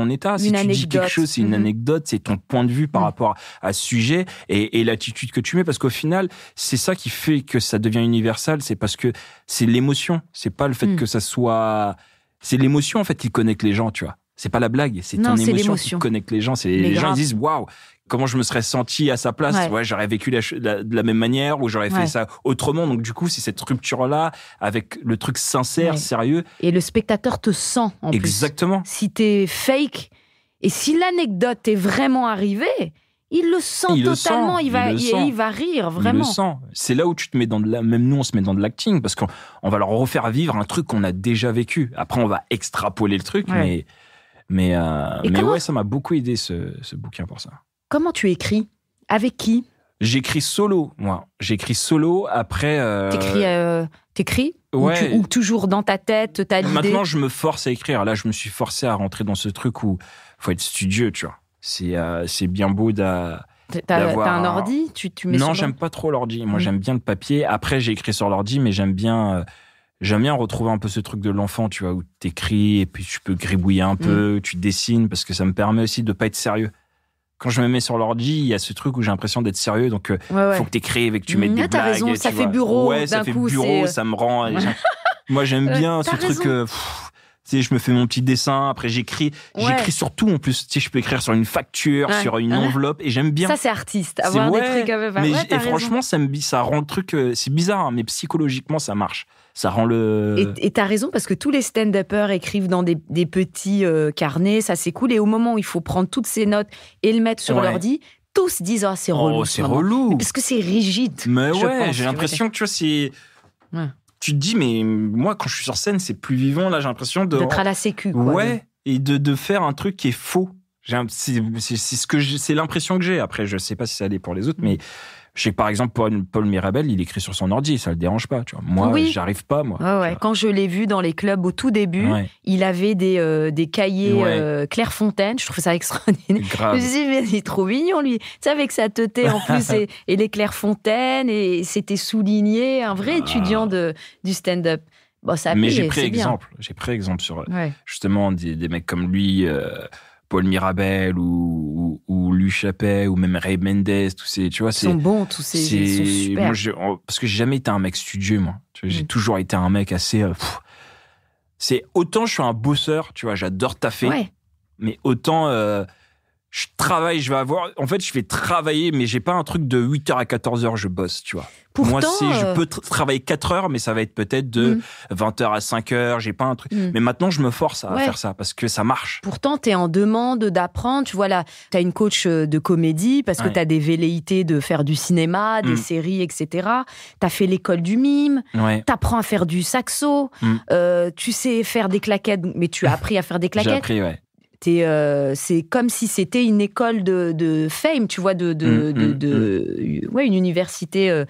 état. Si tu dis quelque chose, c'est une anecdote, c'est ton point de vue par rapport à ce sujet et l'attitude que tu mets, parce qu'au final, c'est ça qui fait que ça devient universel, c'est parce que c'est l'émotion, c'est pas le fait que ça soit... C'est l'émotion, en fait, qui connecte les gens, tu vois. C'est pas la blague, c'est ton émotion qui connecte les gens. Les gens, ils disent, waouh, comment je me serais senti à sa place. Ouais, j'aurais vécu de la même manière ou j'aurais fait ça autrement. Donc, du coup, c'est cette rupture-là avec le truc sincère, sérieux. Et le spectateur te sent, en plus. Exactement. Si t'es fake et si l'anecdote est vraiment arrivée... Il le sent totalement, il va rire, vraiment. Il le sent. C'est là où tu te mets même nous, on se met dans de l'acting, parce qu'on va leur refaire vivre un truc qu'on a déjà vécu. Après, on va extrapoler le truc, mais ça m'a beaucoup aidé, ce bouquin, pour ça. Comment tu écris ? Avec qui ? J'écris solo, moi. J'écris solo, après... T'écris ? Ouais. Ou toujours dans ta tête, t'as l'idée ? Maintenant, je me force à écrire. Là, je me suis forcé à rentrer dans ce truc où il faut être studieux, tu vois. C'est bien beau d'avoir... T'as un ordi ? Tu mets Non, j'aime pas trop l'ordi. Moi, j'aime bien le papier. Après, j'ai écrit sur l'ordi, mais j'aime bien retrouver un peu ce truc de l'enfant, tu vois, où t'écris et puis tu peux gribouiller un peu, tu dessines, parce que ça me permet aussi de pas être sérieux. Quand je me mets sur l'ordi, il y a ce truc où j'ai l'impression d'être sérieux, donc faut que t'écrives et que tu mettes des blagues. T'as raison, ça fait bureau. Ouais, ça fait bureau, ça me rend... Moi, j'aime bien ce truc... Tu sais, je me fais mon petit dessin, après j'écris sur tout en plus. Tu sais, je peux écrire sur une facture, sur une enveloppe, et j'aime bien. Ça, c'est artiste, avoir des trucs à faire. Et franchement, ça rend le truc, c'est bizarre, hein, mais psychologiquement, ça marche. Ça rend le... Et t'as raison, parce que tous les stand-uppers écrivent dans des petits carnets, ça c'est cool, et au moment où il faut prendre toutes ces notes et le mettre sur l'ordi, tous disent, c'est relou. Oh, c'est relou. Parce que c'est rigide. Mais j'ai l'impression que tu vois, c'est... Ouais. Tu te dis, mais moi, quand je suis sur scène, c'est plus vivant. Là, j'ai l'impression d'être à la sécu, quoi. Ouais, et de faire un truc qui est faux. C'est l'impression que j'ai. Après, je sais pas si ça allait pour les autres, mais je sais que, par exemple, Paul Mirabel, il écrit sur son ordi, ça le dérange pas, tu vois. Moi, j'arrive pas, moi. Ouais. Quand je l'ai vu dans les clubs au tout début, il avait des cahiers Clairefontaine, je trouve ça extraordinaire. Grave. Je me suis dit, mais il est trop mignon, lui. Tu sais, avec sa teuté en plus, et les Clairefontaine, et c'était souligné, un vrai étudiant du stand-up. Bon, ça mais j'ai pris exemple sur justement des mecs comme lui, Paul Mirabel ou Louis Chappet ou même Ray Mendes, tous ces, tu vois, ils sont bons, tous ces, ils sont super. Moi, parce que j'ai jamais été un mec studieux, moi. Tu vois, j'ai toujours été un mec assez. C'est autant je suis un bosseur, tu vois, j'adore taffer, mais autant je travaille, je vais travailler, mais j'ai pas un truc de 8h à 14h, je bosse, tu vois. Pourtant, moi, je peux travailler 4 heures, mais ça va être peut-être de 20h à 5h, j'ai pas un truc. Mais maintenant, je me force à faire ça parce que ça marche. Pourtant, t'es en demande d'apprendre, tu vois là, t'as une coach de comédie parce que t'as des velléités de faire du cinéma, des séries, etc. T'as fait l'école du mime, t'apprends à faire du saxo, tu sais faire des claquettes, mais tu as appris à faire des claquettes. J'ai appris, c'est comme si c'était une école de fame, tu vois, une université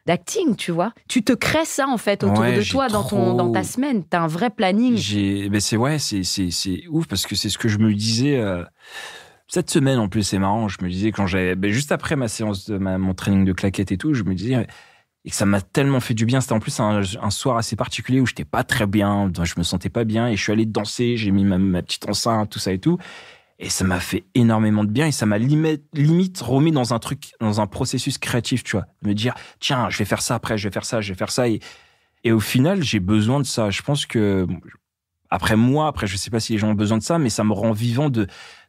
d'acting, tu vois. Tu te crées ça, en fait, autour de toi, dans ta semaine. T'as un vrai planning. Mais c'est ouf, parce que c'est ce que je me disais cette semaine, en plus, c'est marrant. Je me disais, quand j'avais, juste après ma séance mon training de claquettes et tout, je me disais, et que ça m'a tellement fait du bien. C'était en plus un soir assez particulier où j'étais pas très bien, je me sentais pas bien, et je suis allé danser, j'ai mis ma petite enceinte, tout ça et tout. Et ça m'a fait énormément de bien, et ça m'a limite remis dans un processus créatif, tu vois. De me dire, tiens, je vais faire ça après, je vais faire ça. Et au final, j'ai besoin de ça. Je pense que, après, je sais pas si les gens ont besoin de ça, mais ça me rend vivant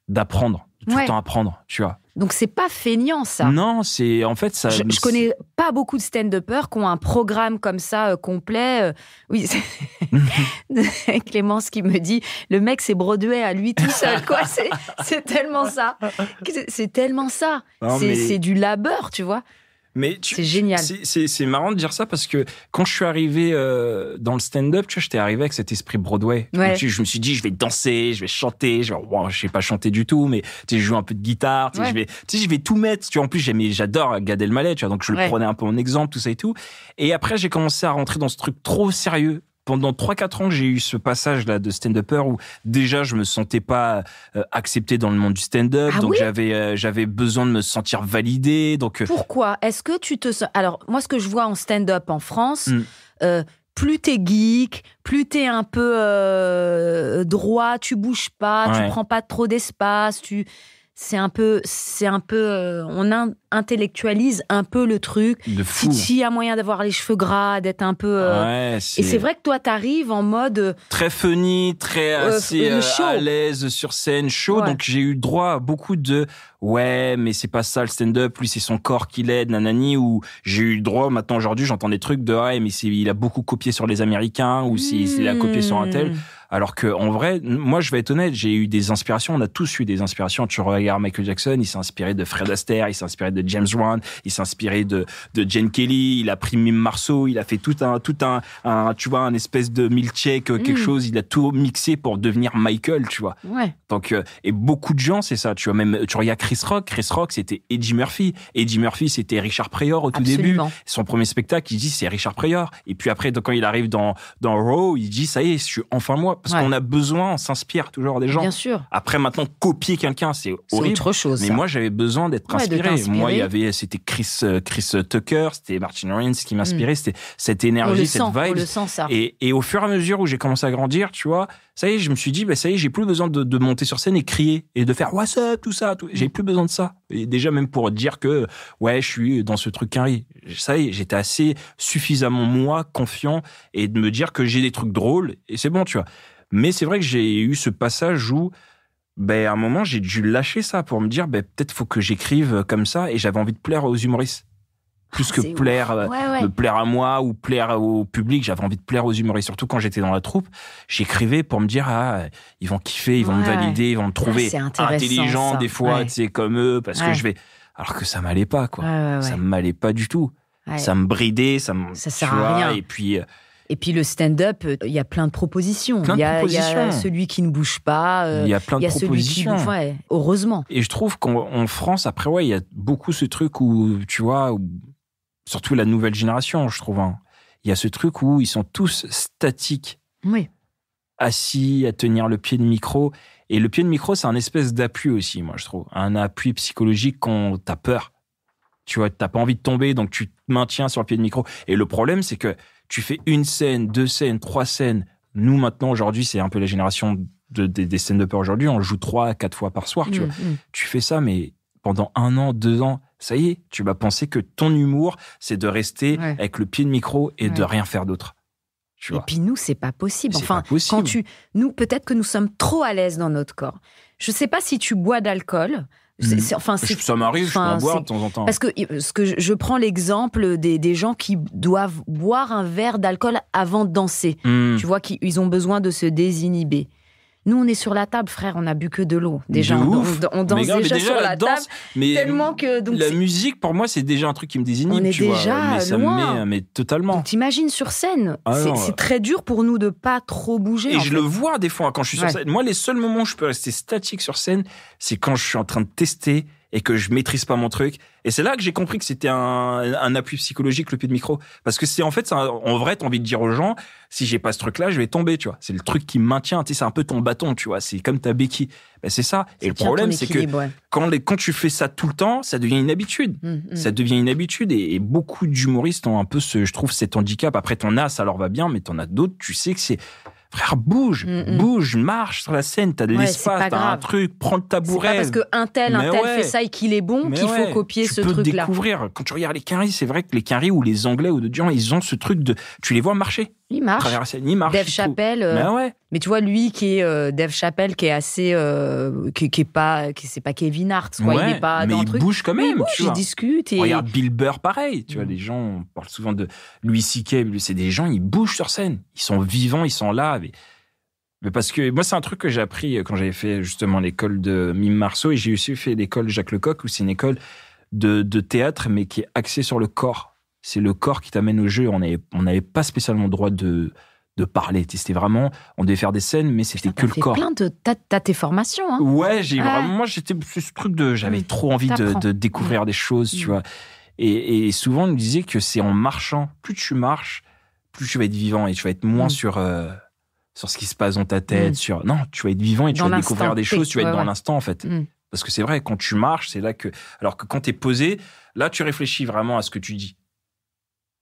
d'apprendre, de tout le temps apprendre, tu vois. Donc c'est pas feignant, ça. Non, c'est en fait ça. Je connais pas beaucoup de stand-uppers qui ont un programme comme ça complet. Oui, c'est Clémence qui me dit, le mec c'est Broadway à lui tout seul, quoi. C'est tellement ça. C'est tellement ça. C'est du labeur, tu vois. Mais c'est génial. C'est marrant de dire ça parce que quand je suis arrivé dans le stand-up, tu vois, j'étais arrivé avec cet esprit Broadway. Donc, je me suis dit, je vais danser, je vais chanter. Je sais pas chanter du tout, mais tu sais, je joue un peu de guitare. Tu sais, je vais tout mettre. Tu vois, en plus, j'adore Gad Elmaleh, tu vois, donc je le prenais un peu en exemple, tout ça et tout. Et après, j'ai commencé à rentrer dans ce truc trop sérieux. Pendant 3-4 ans, j'ai eu ce passage-là de stand-upper où déjà je me sentais pas accepté dans le monde du stand-up, donc j'avais besoin de me sentir validé. Donc pourquoi ? Est-ce que tu te sens... Alors moi, ce que je vois en stand-up en France, plus t'es geek, plus t'es un peu droit, tu bouges pas, tu prends pas trop d'espace, c'est un peu, on intellectualise un peu le truc. De fou. S'il y a moyen d'avoir les cheveux gras, d'être un peu. Et c'est vrai que toi, t'arrives en mode très funny, très assez à l'aise sur scène, chaud. Donc j'ai eu droit à beaucoup de mais c'est pas ça le stand-up. Lui, c'est son corps qui l'aide, nanani. Ou j'ai eu droit maintenant aujourd'hui, j'entends des trucs de mais il a beaucoup copié sur les Américains ou s'il a copié sur un tel. Alors que en vrai, moi je vais être honnête, j'ai eu des inspirations, on a tous eu des inspirations. Tu regardes Michael Jackson, il s'est inspiré de Fred Astaire, il s'est inspiré de James Brown, il s'est inspiré de Gene Kelly, il a pris Mime Marceau, il a fait tout un tu vois, un espèce de milkshake, quelque chose, il a tout mixé pour devenir Michael, tu vois. Donc et beaucoup de gens, c'est ça, tu vois, même tu regardes Chris Rock, c'était Eddie Murphy, c'était Richard Pryor au tout début. Son premier spectacle, il dit c'est Richard Pryor, et puis après quand il arrive dans Raw, il dit ça y est, je suis enfin moi. Parce qu'on a besoin, on s'inspire toujours des gens. Bien sûr. Après, maintenant, copier quelqu'un, c'est horrible. C'est autre chose. Mais moi, j'avais besoin d'être inspiré. Moi, c'était Chris Tucker, c'était Martin Lawrence qui m'inspirait. C'était cette énergie, cette vibe. On le sent, ça. Et au fur et à mesure où j'ai commencé à grandir, tu vois, ça y est, je me suis dit, ça y est, j'ai plus besoin de monter sur scène et crier et de faire what's up, tout ça. J'ai plus besoin de ça. Et déjà, même pour dire que, je suis dans ce truc carré. Ça y est, j'étais assez suffisamment, moi, confiant et de me dire que j'ai des trucs drôles et c'est bon, tu vois. Mais c'est vrai que j'ai eu ce passage où, à un moment, j'ai dû lâcher ça pour me dire, peut-être faut que j'écrive comme ça, et j'avais envie de plaire aux humoristes. Plus que me plaire à moi ou plaire au public, j'avais envie de plaire aux humoristes. Surtout quand j'étais dans la troupe, j'écrivais pour me dire, ils vont kiffer, ils vont me valider, ils vont me trouver intelligent ça. Des fois, tu sais, comme eux, parce que je vais... Alors que ça m'allait pas, quoi. Ça m'allait pas du tout. Ça me bridait, ça sert à rien. Et puis le stand-up, il y a plein de propositions. Il y a celui qui ne bouge pas. Il y a plein de propositions. Heureusement. Et je trouve qu'en France, après, il y a beaucoup ce truc où, tu vois, surtout la nouvelle génération, je trouve. Il y a ce truc où ils sont tous statiques. Oui. Assis, à tenir le pied de micro. Et le pied de micro, c'est un espèce d'appui aussi, moi, je trouve. Un appui psychologique quand t'as peur. Tu vois, t'as pas envie de tomber, donc tu te maintiens sur le pied de micro. Et le problème, c'est que tu fais 1 scène, 2 scènes, 3 scènes. Nous, maintenant, aujourd'hui, c'est un peu la génération des stand-uppers aujourd'hui. On joue 3-4 fois par soir, tu vois. Tu fais ça, mais pendant 1 an, 2 ans, ça y est, tu vas penser que ton humour, c'est de rester avec le pied de micro et de rien faire d'autre. Tu vois. Et puis nous, c'est pas possible. C'est Enfin, pas possible. nous, peut-être que nous sommes trop à l'aise dans notre corps. Je sais pas si tu bois d'alcool. Ça m'arrive, je peux en boire de temps en temps. Parce que je prends l'exemple des gens qui doivent boire un verre d'alcool avant de danser. Tu vois, ils ont besoin de se désinhiber. Nous, on est sur la table, frère, on n'a bu que de l'eau. Déjà, on danse déjà sur la table. Mais tellement que, donc, la musique, pour moi, c'est déjà un truc qui me désinhibe. On est déjà loin. Mais totalement. Donc, t'imagines sur scène, non, c'est très dur pour nous de pas trop bouger. Et je le vois des fois quand je suis sur scène. Moi, les seuls moments où je peux rester statique sur scène, c'est quand je suis en train de tester et que je maîtrise pas mon truc. Et c'est là que j'ai compris que c'était un appui psychologique, le pied de micro. Parce que en vrai, t'as envie de dire aux gens, si j'ai pas ce truc-là, je vais tomber, tu vois. C'est le truc qui me maintient, tu sais, c'est un peu ton bâton, tu vois. C'est comme ta béquille. Ben, c'est ça. Et le problème, c'est que quand tu fais ça tout le temps, ça devient une habitude. Ça devient une habitude. Et beaucoup d'humoristes ont un peu je trouve, cet handicap. Après, t'en as, ça leur va bien, mais t'en as d'autres, tu sais que c'est, frère, bouge, marche sur la scène, t'as de l'espace, t'as un truc, prends le tabouret. C'est pas parce qu'un tel fait ça et qu'il est bon qu'il faut copier ce truc-là. Tu peux découvrir. Quand tu regardes les Quinry, c'est vrai que les Quinry ou les Anglais ou d'autres gens, ils ont ce truc de, tu les vois marcher. Il marche. Dave Chappelle. Mais tu vois, lui qui est Dave Chappelle, qui est assez, c'est pas Kevin Hart, quoi. Il n'est pas dans le truc. Mais il bouge quand même. Il discute. Et... Regarde Bill Burr, pareil. Tu vois, les gens, on parle souvent de Louis C.K. C'est des gens, ils bougent sur scène. Ils sont vivants, ils sont là. Mais parce que moi, c'est un truc que j'ai appris quand j'avais fait justement l'école de Mime Marceau, et j'ai aussi fait l'école Jacques Lecoq, où c'est une école de théâtre, mais qui est axée sur le corps. C'est le corps qui t'amène au jeu. On n'avait pas spécialement le droit de parler. C'était vraiment, on devait faire des scènes, mais c'était que le corps. T'as tes formations, hein. Ouais, moi, j'étais ce truc j'avais trop envie de découvrir des choses, tu vois. Et souvent, on nous disait que c'est en marchant, plus tu marches, plus tu vas être vivant et tu vas être moins sur ce qui se passe dans ta tête. Non, tu vas être vivant et tu vas découvrir des choses, tu vas être dans l'instant, en fait. Parce que c'est vrai, quand tu marches, c'est là que, alors que quand t'es posé, là, tu réfléchis vraiment à ce que tu dis.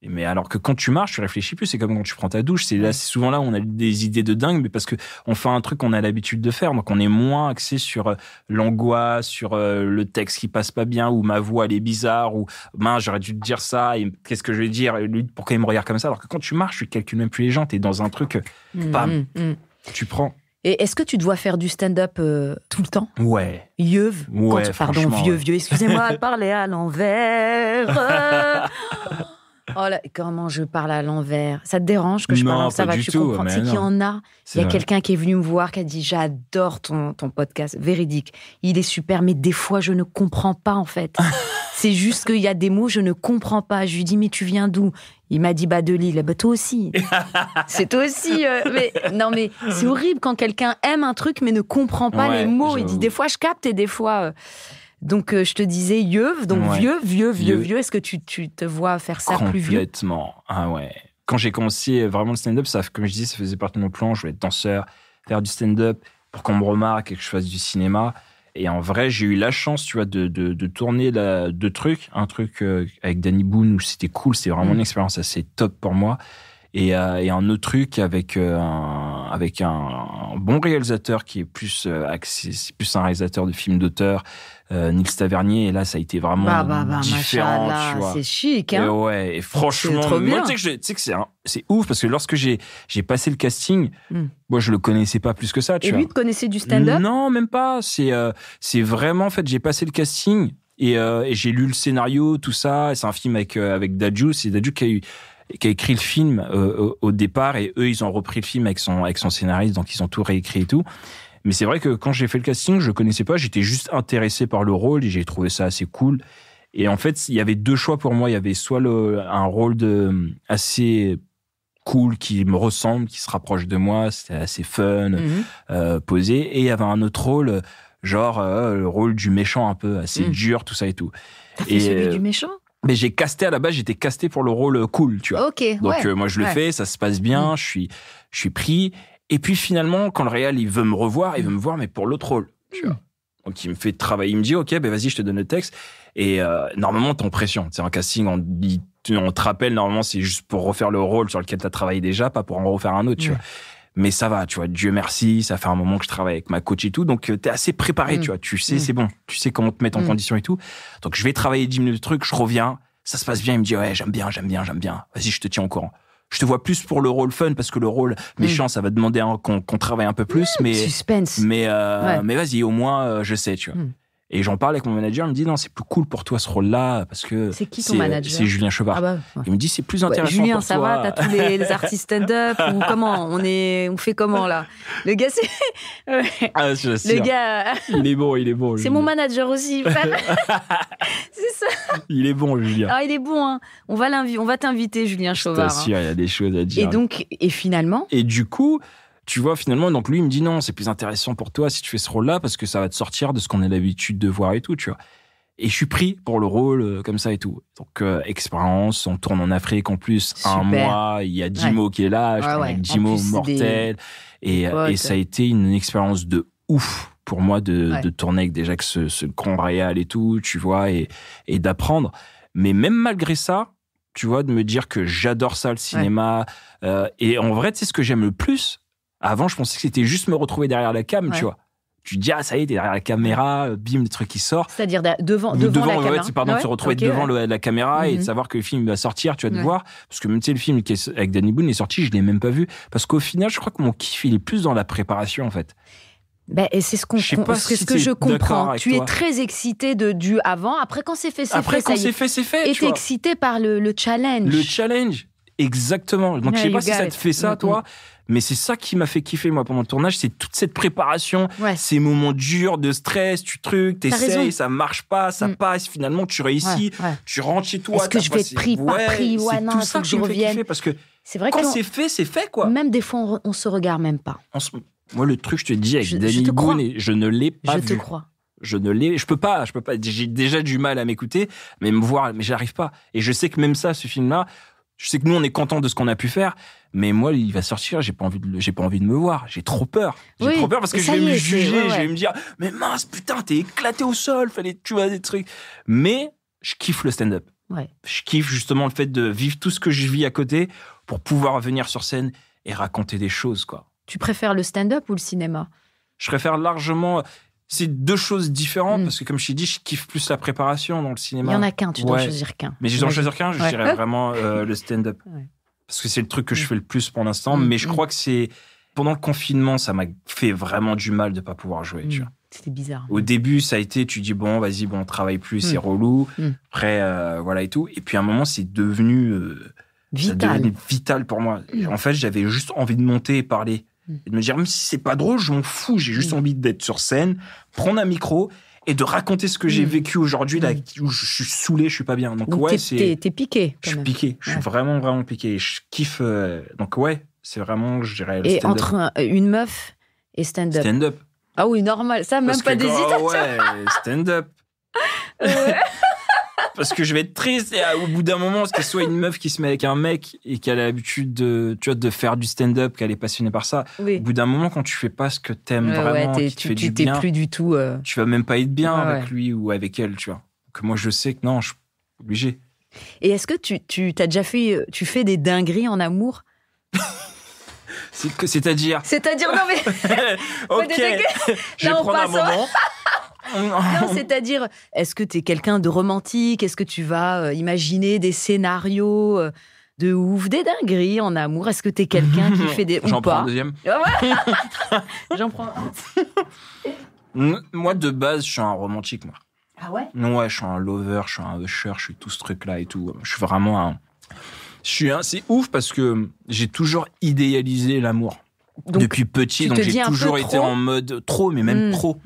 Mais alors que quand tu marches, tu réfléchis plus. C'est comme quand tu prends ta douche. C'est souvent là où on a des idées de dingue, mais parce que on fait un truc qu'on a l'habitude de faire. Donc on est moins axé sur l'angoisse, sur le texte qui passe pas bien, ou ma voix elle est bizarre, ou mince, j'aurais dû te dire ça. Et qu'est-ce que je vais dire? Et lui, pourquoi il me regarde comme ça? Alors que quand tu marches, tu calcules même plus les gens. T'es dans un truc, bam, tu prends. Et est-ce que tu dois faire du stand-up tout le temps? Ouais. Yeuve? Ouais, pardon, vieux, excusez-moi, parler à l'envers. Oh là, comment je parle à l'envers? Ça te dérange que je parle? Ça va, tu comprends. C'est qu'il y en a. Il y a quelqu'un qui est venu me voir, qui a dit: j'adore ton podcast, véridique. Il est super, mais des fois, je ne comprends pas, en fait. C'est juste qu'il y a des mots, je ne comprends pas. Je lui dis: mais tu viens d'où? Il m'a dit: de Lille. Bah, toi aussi. C'est toi aussi. Mais c'est horrible quand quelqu'un aime un truc, mais ne comprend pas les mots. Il dit: des fois, je capte et des fois. Donc, je te disais Yeuve, donc vieux. Est-ce que tu te vois faire ça plus vieux? Complètement. Ah ouais. Quand j'ai commencé vraiment le stand-up, ça, comme je disais, ça faisait partie de mon plan. Je voulais être danseur, faire du stand-up pour qu'on me remarque et que je fasse du cinéma. Et en vrai, j'ai eu la chance, tu vois, de tourner deux trucs. Un truc avec Danny Boone où c'était cool, c'était vraiment une expérience assez top pour moi. Et un autre truc avec un bon réalisateur qui est plus c'est plus un réalisateur de films d'auteur, Nils Tavernier. Et là, ça a été vraiment différent, tu vois. C'est chic, hein. Et franchement, moi, tu sais que c'est ouf parce que lorsque j'ai passé le casting, moi, je le connaissais pas plus que ça, tu vois. Et lui, te connaissait du stand-up? Non, même pas. C'est vraiment, en fait, j'ai passé le casting et j'ai lu le scénario, tout ça. C'est un film avec Dadju. C'est Dadju qui a écrit le film au départ, et eux, ils ont repris le film avec son scénariste, donc ils ont tout réécrit et tout. Mais c'est vrai que quand j'ai fait le casting, je connaissais pas, j'étais juste intéressé par le rôle et j'ai trouvé ça assez cool. Et en fait, il y avait deux choix pour moi. Il y avait soit un rôle assez cool qui me ressemble, qui se rapproche de moi, c'était assez fun, posé, et il y avait un autre rôle, genre le rôle du méchant un peu, assez dur, tout ça et tout. T'as fait celui du méchant? Mais à la base, j'étais casté pour le rôle cool, tu vois. Ok, donc moi je le fais, ça se passe bien, je suis pris. Et puis finalement, quand le réal il veut me revoir, il veut me voir, mais pour l'autre rôle, tu vois. Donc il me fait travailler, il me dit ok, ben vas-y, je te donne le texte. Et normalement, t'es en pression. C'est un casting, on te rappelle, normalement c'est juste pour refaire le rôle sur lequel t'as travaillé déjà, pas pour en refaire un autre, tu vois. Mais ça va, tu vois, Dieu merci, ça fait un moment que je travaille avec ma coach et tout, donc t'es assez préparé, tu vois, tu sais, c'est bon, tu sais comment te mettre en condition et tout. Donc je vais travailler 10 minutes de truc, je reviens, ça se passe bien, il me dit ouais, j'aime bien, vas-y, je te tiens au courant. Je te vois plus pour le rôle fun parce que le rôle méchant, ça va demander qu'on travaille un peu plus. Mais suspense. Mais vas-y, au moins, je sais, tu vois. Et j'en parle avec mon manager, il me dit non, c'est plus cool pour toi ce rôle-là parce que c'est qui ton manager? C'est Julien Chevard. Ah bah, ouais. Il me dit c'est plus intéressant Julien, pour ça toi. va, t'as tous les artistes stand-up ou comment on fait comment là? Le gars c'est Ah, je le gars il est bon. c'est Julien. mon manager aussi. C'est ça. Il est bon, Julien. Ah, il est bon hein. On va t'inviter Julien Je Chevard. t'assure, il y a des choses à dire. Et finalement Et du coup, tu vois, finalement, donc lui, il me dit non, c'est plus intéressant pour toi si tu fais ce rôle-là parce que ça va te sortir de ce qu'on a l'habitude de voir et tout, tu vois. Et je suis pris pour le rôle comme ça et tout. Donc, expérience, on tourne en Afrique en plus, Super. un mois, il y a Jimo qui est là, je tourne avec Jimo, mortel. Et ça a été une expérience de ouf pour moi de tourner avec déjà que ce grand réal et tout, tu vois, et d'apprendre. Mais même malgré ça, tu vois, de me dire que j'adore ça, le cinéma. Et en vrai, tu sais, ce que j'aime le plus, avant, je pensais que c'était juste me retrouver derrière la cam, tu vois. Tu te dis, ah, ça y est, t'es derrière la caméra, bim, le truc qui sort. C'est-à-dire devant la caméra. Pardon, se retrouver devant la caméra et de savoir que le film va sortir, tu vas te voir. Parce que même, tu sais, le film qui est avec Danny Boone est sorti, je l'ai même pas vu. Parce qu'au final, je crois que mon kiff, il est plus dans la préparation, en fait. Ben, et c'est ce que je comprends. Tu es très excité du avant. Après, quand c'est fait, c'est fait. Après, quand c'est fait. Et t'es excité par le challenge. Le challenge, exactement. Donc, je sais pas si ça te fait ça, toi. Mais c'est ça qui m'a fait kiffer, moi, pendant le tournage. C'est toute cette préparation, ces moments durs de stress, t'essayes, ça marche pas, ça passe. Finalement, tu réussis, tu rentres chez toi. Est-ce que je vais être pris, pas pris? Ouais, non, c'est tout ça que je revienne. Parce que c'est vrai quand c'est fait, quoi. Même des fois, on se regarde même pas. Moi, le truc, je te dis, avec Danny Boone, je ne l'ai pas vu. Je te crois. Je peux pas. J'ai déjà du mal à m'écouter, mais me voir, mais j'arrive pas. Et je sais que même ça, ce film-là, je sais que nous, on est content de ce qu'on a pu faire, mais moi, il va sortir, j'ai pas envie de me voir. J'ai trop peur. J'ai trop peur parce que je vais me juger, je vais me dire, mais mince, putain, t'es éclaté au sol, tu vois, des trucs. Mais, je kiffe le stand-up. Ouais. Je kiffe justement le fait de vivre tout ce que je vis à côté pour pouvoir venir sur scène et raconter des choses, quoi. Tu préfères le stand-up ou le cinéma? Je préfère largement. C'est deux choses différentes parce que, comme je t'ai dit, je kiffe plus la préparation dans le cinéma. Il y en a qu'un, tu dois choisir qu'un. Mais je dois choisir qu'un, je dirais vraiment le stand-up. Ouais. Parce que c'est le truc que je fais le plus pour l'instant. Mais je crois que c'est. Pendant le confinement, ça m'a fait vraiment du mal de ne pas pouvoir jouer. Tu vois. C'était bizarre. Au début, ça a été, tu dis, bon, vas-y, on travaille plus, c'est relou. Après, voilà et tout. Et puis à un moment, c'est devenu. Vital pour moi. En fait, j'avais juste envie de monter et parler. Et de me dire, même si c'est pas drôle, je m'en fous. J'ai juste envie d'être sur scène, prendre un micro et de raconter ce que j'ai vécu aujourd'hui, là, où je suis saoulé, je suis pas bien. Donc t'es piqué. Je suis piqué. Je suis vraiment piqué. Je kiffe. Donc, c'est vraiment, je dirais, le stand-up. Et entre une meuf et stand-up. Stand-up. Ah oui, normal. Ça, même pas d'hésitation. Stand-up. Parce que je vais être triste au bout d'un moment, parce que soit une meuf qui se met avec un mec et qui a l'habitude de faire du stand-up, qu'elle est passionnée par ça. Oui. Au bout d'un moment, quand tu fais pas ce que t'aimes vraiment, qui te fait du bien, plus du tout. Tu vas même pas être bien avec lui ou avec elle, tu vois. Donc moi, je sais que non, je suis obligé. Et est-ce que tu fais des dingueries en amour? C'est-à-dire non mais. Ok. Je vais prendre un moment. Non, c'est-à-dire, est-ce que t'es quelqu'un de romantique? Est-ce que tu vas imaginer des scénarios de ouf, des dingueries en amour? Est-ce que t'es quelqu'un qui fait des... J'en ou pas? prends un deuxième. J'en prends un. Moi, de base, je suis un romantique, moi. Ah ouais? Ouais, je suis un lover, je suis un usher, je suis tout ce truc-là et tout. Je suis vraiment un... C'est ouf parce que j'ai toujours idéalisé l'amour. Donc, depuis petit, donc j'ai toujours été en mode trop, mais même trop.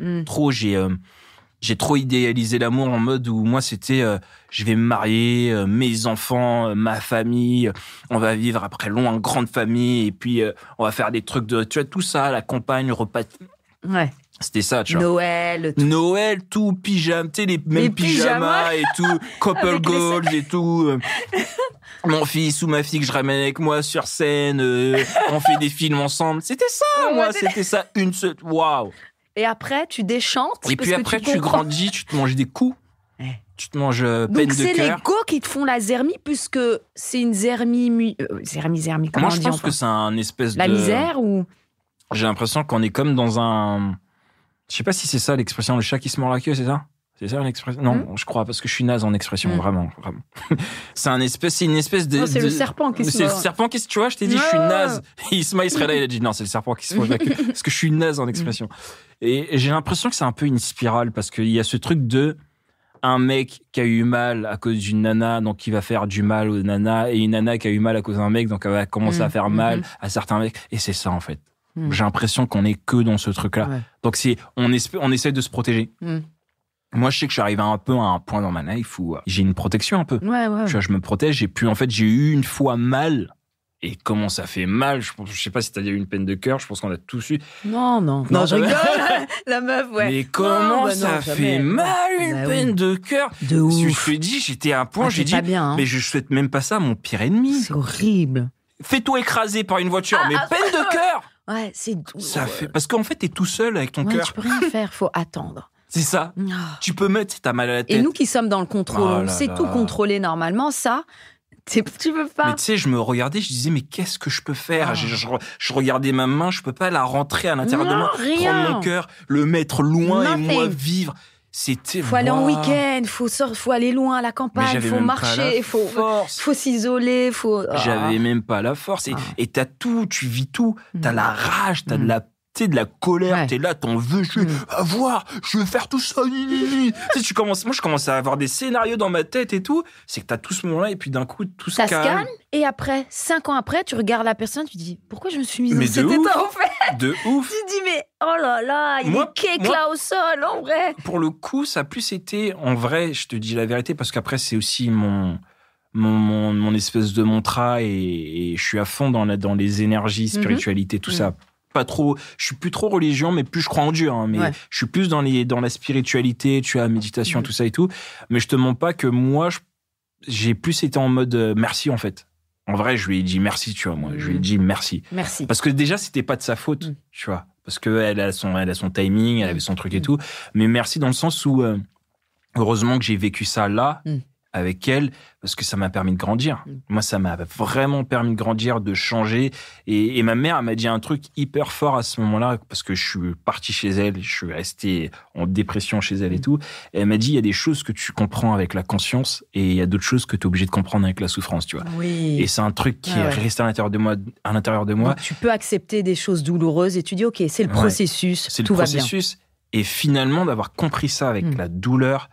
J'ai trop idéalisé l'amour en mode où moi c'était je vais me marier, mes enfants, ma famille, on va vivre après en grande famille et puis on va faire des trucs de, tu vois, tout ça, la campagne, repas. Ouais. C'était ça, tu vois. Noël, tout, pyjama, tu sais, les mêmes pyjamas et tout, couple goals et tout. Mon fils ou ma fille que je ramène avec moi sur scène, on fait des films ensemble. C'était ça, moi, c'était ça, une seule. Waouh! Et après, tu déchantes. Et puis après, tu grandis, tu te manges des coups. Ouais. Tu te manges peine de cœur. Donc, c'est les go qui te font la zermie, puisque c'est une zermie. Zermie, comment on dit? Moi, je pense que c'est un espèce de. La misère ou. J'ai l'impression qu'on est comme dans un. Je sais pas si c'est ça l'expression, le chat qui se mord la queue, c'est ça? C'est ça l'expression? Non, je crois, parce que je suis naze en expression, vraiment. C'est une espèce de... Non, c'est le serpent qui se C'est le serpent qui se... Tu vois, je t'ai dit, je suis naze. Isma, il serait là, il a dit, non, c'est le serpent qui se moque. Parce que je suis naze en expression. Et j'ai l'impression que c'est un peu une spirale, parce qu'il y a ce truc de un mec qui a eu mal à cause d'une nana, donc il va faire du mal aux nanas, et une nana qui a eu mal à cause d'un mec, donc elle va commencer à faire mal à certains mecs. Et c'est ça, en fait. J'ai l'impression qu'on est que dans ce truc-là. Ouais. Donc on essaie de se protéger. Moi, je sais que je suis arrivé un peu à un point dans ma life où j'ai une protection un peu. Ouais. Tu vois, je me protège. Et puis, en fait, j'ai eu une fois mal. Et comment ça fait mal? Je sais pas si t'as eu une peine de cœur. Je pense qu'on a tous eu. Non, je rigole. La meuf, ouais. Mais comment ça fait mal, une peine de cœur? De ouf. Je te dis, j'étais à un point, j'ai dit, bien, hein. Mais je souhaite même pas ça à mon pire ennemi. C'est horrible. Fais-toi écraser par une voiture, mais peine de cœur! Ouais, c'est ça fait. Parce qu'en fait, t'es tout seul avec ton cœur. Tu peux rien faire, faut attendre. C'est ça. Tu peux mettre si t'as mal à la tête. Et nous qui sommes dans le contrôle, on sait tout contrôler normalement, ça, tu peux pas. Mais tu sais, je me regardais, je disais, mais qu'est-ce que je peux faire? Je regardais ma main, je peux pas la rentrer à l'intérieur de moi, prendre mon cœur, le mettre loin et moi vivre. Faut aller en week-end, faut aller loin à la campagne, faut marcher, faut s'isoler, J'avais même pas la force. Et t'as tout, tu vis tout. T'as la rage, t'as de la colère, t'es là, t'en veux, je veux faire tout ça. Tu commences, moi je commence à avoir des scénarios dans ma tête et tout. C'est que t'as tout ce moment-là et puis d'un coup tout se calme. Ça se calme et après, 5 ans après, tu regardes la personne, tu dis pourquoi je me suis mise dans cet état en fait. De ouf. Tu te dis mais oh là là, il est cake là au sol en vrai. Pour le coup, ça a plus été en vrai, je te dis la vérité parce qu'après c'est aussi mon espèce de mantra et je suis à fond dans les énergies, spiritualité, tout ça. Pas trop, je suis plus trop religion, mais plus je crois en Dieu, hein, mais je suis plus dans la spiritualité, tu vois, méditation, tout ça et tout. Mais je te mens pas que moi, j'ai plus été en mode merci, en fait. En vrai, je lui ai dit merci, tu vois, moi. Je lui ai dit merci. Merci. Parce que déjà, c'était pas de sa faute, tu vois. Parce que elle a son timing, elle avait son truc et tout. Mais merci dans le sens où, heureusement que j'ai vécu ça là, avec elle, parce que ça m'a permis de grandir. Moi, ça m'a vraiment permis de grandir, de changer. Et ma mère, elle m'a dit un truc hyper fort à ce moment-là, parce que je suis parti chez elle, je suis resté en dépression chez elle et tout. Et elle m'a dit, il y a des choses que tu comprends avec la conscience, et il y a d'autres choses que tu es obligé de comprendre avec la souffrance, tu vois. Oui. Et c'est un truc qui est resté à l'intérieur de moi. Donc, tu peux accepter des choses douloureuses et tu dis, OK, c'est le processus, tout va bien. C'est le processus. Et finalement, d'avoir compris ça avec la douleur,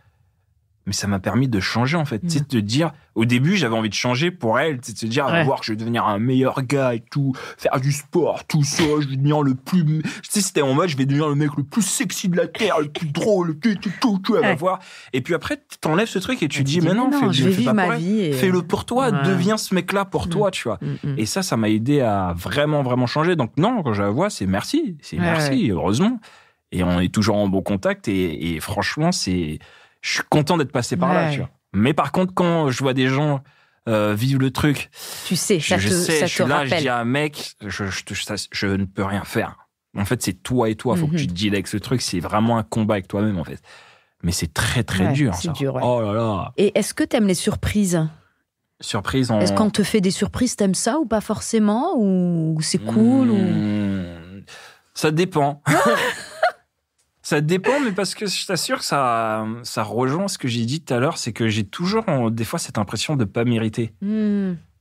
mais ça m'a permis de changer, en fait. Tu sais, de te dire, au début, j'avais envie de changer pour elle, tu sais, de se dire, voir que je vais devenir un meilleur gars et tout, faire du sport, tout ça, je vais devenir le plus, tu sais, c'était en mode, je vais devenir le mec le plus sexy de la Terre, le plus drôle, tout, tu vas voir. Et puis après, t'enlèves ce truc et tu dis, mais non, je vais vivre ma vie. Fais-le pour toi, deviens ce mec-là pour toi, tu vois. Et ça m'a aidé à vraiment, vraiment changer. Donc non, quand je la vois, c'est merci, heureusement. Et on est toujours en bon contact et franchement, je suis content d'être passé par là, tu vois. Mais par contre, quand je vois des gens vivre le truc, tu sais, ça je te suis là, rappelle. je dis à un mec, je ne peux rien faire. En fait, c'est toi et toi. Faut que tu te deals avec ce truc. C'est vraiment un combat avec toi-même, en fait. Mais c'est très, très dur. C'est dur, Oh là là. Et est-ce que t'aimes les surprises? Est-ce qu'on te fait des surprises, t'aimes ça ou pas forcément? Ou c'est cool Ça dépend. Ça dépend, mais parce que je t'assure que ça rejoint ce que j'ai dit tout à l'heure, c'est que j'ai toujours, des fois, cette impression de pas mériter.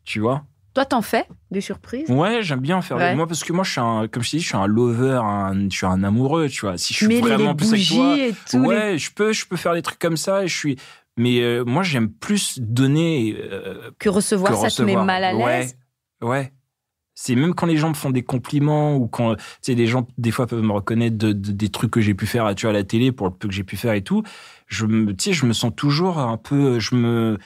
Tu vois? Toi, t'en fais des surprises? Ouais, j'aime bien en faire. Moi, parce que moi, comme je t'ai dit, je suis un lover, je suis un amoureux, tu vois. Si je suis vraiment plus avec toi, et tout je peux faire des trucs comme ça. Mais moi, j'aime plus donner que recevoir. Ça te met mal à l'aise. Ouais. C'est même quand les gens me font des compliments ou quand, tu sais, des gens, des fois, peuvent me reconnaître des trucs que j'ai pu faire, tu vois, à la télé, pour le peu que j'ai pu faire et tout. Je me sens toujours un peu, je me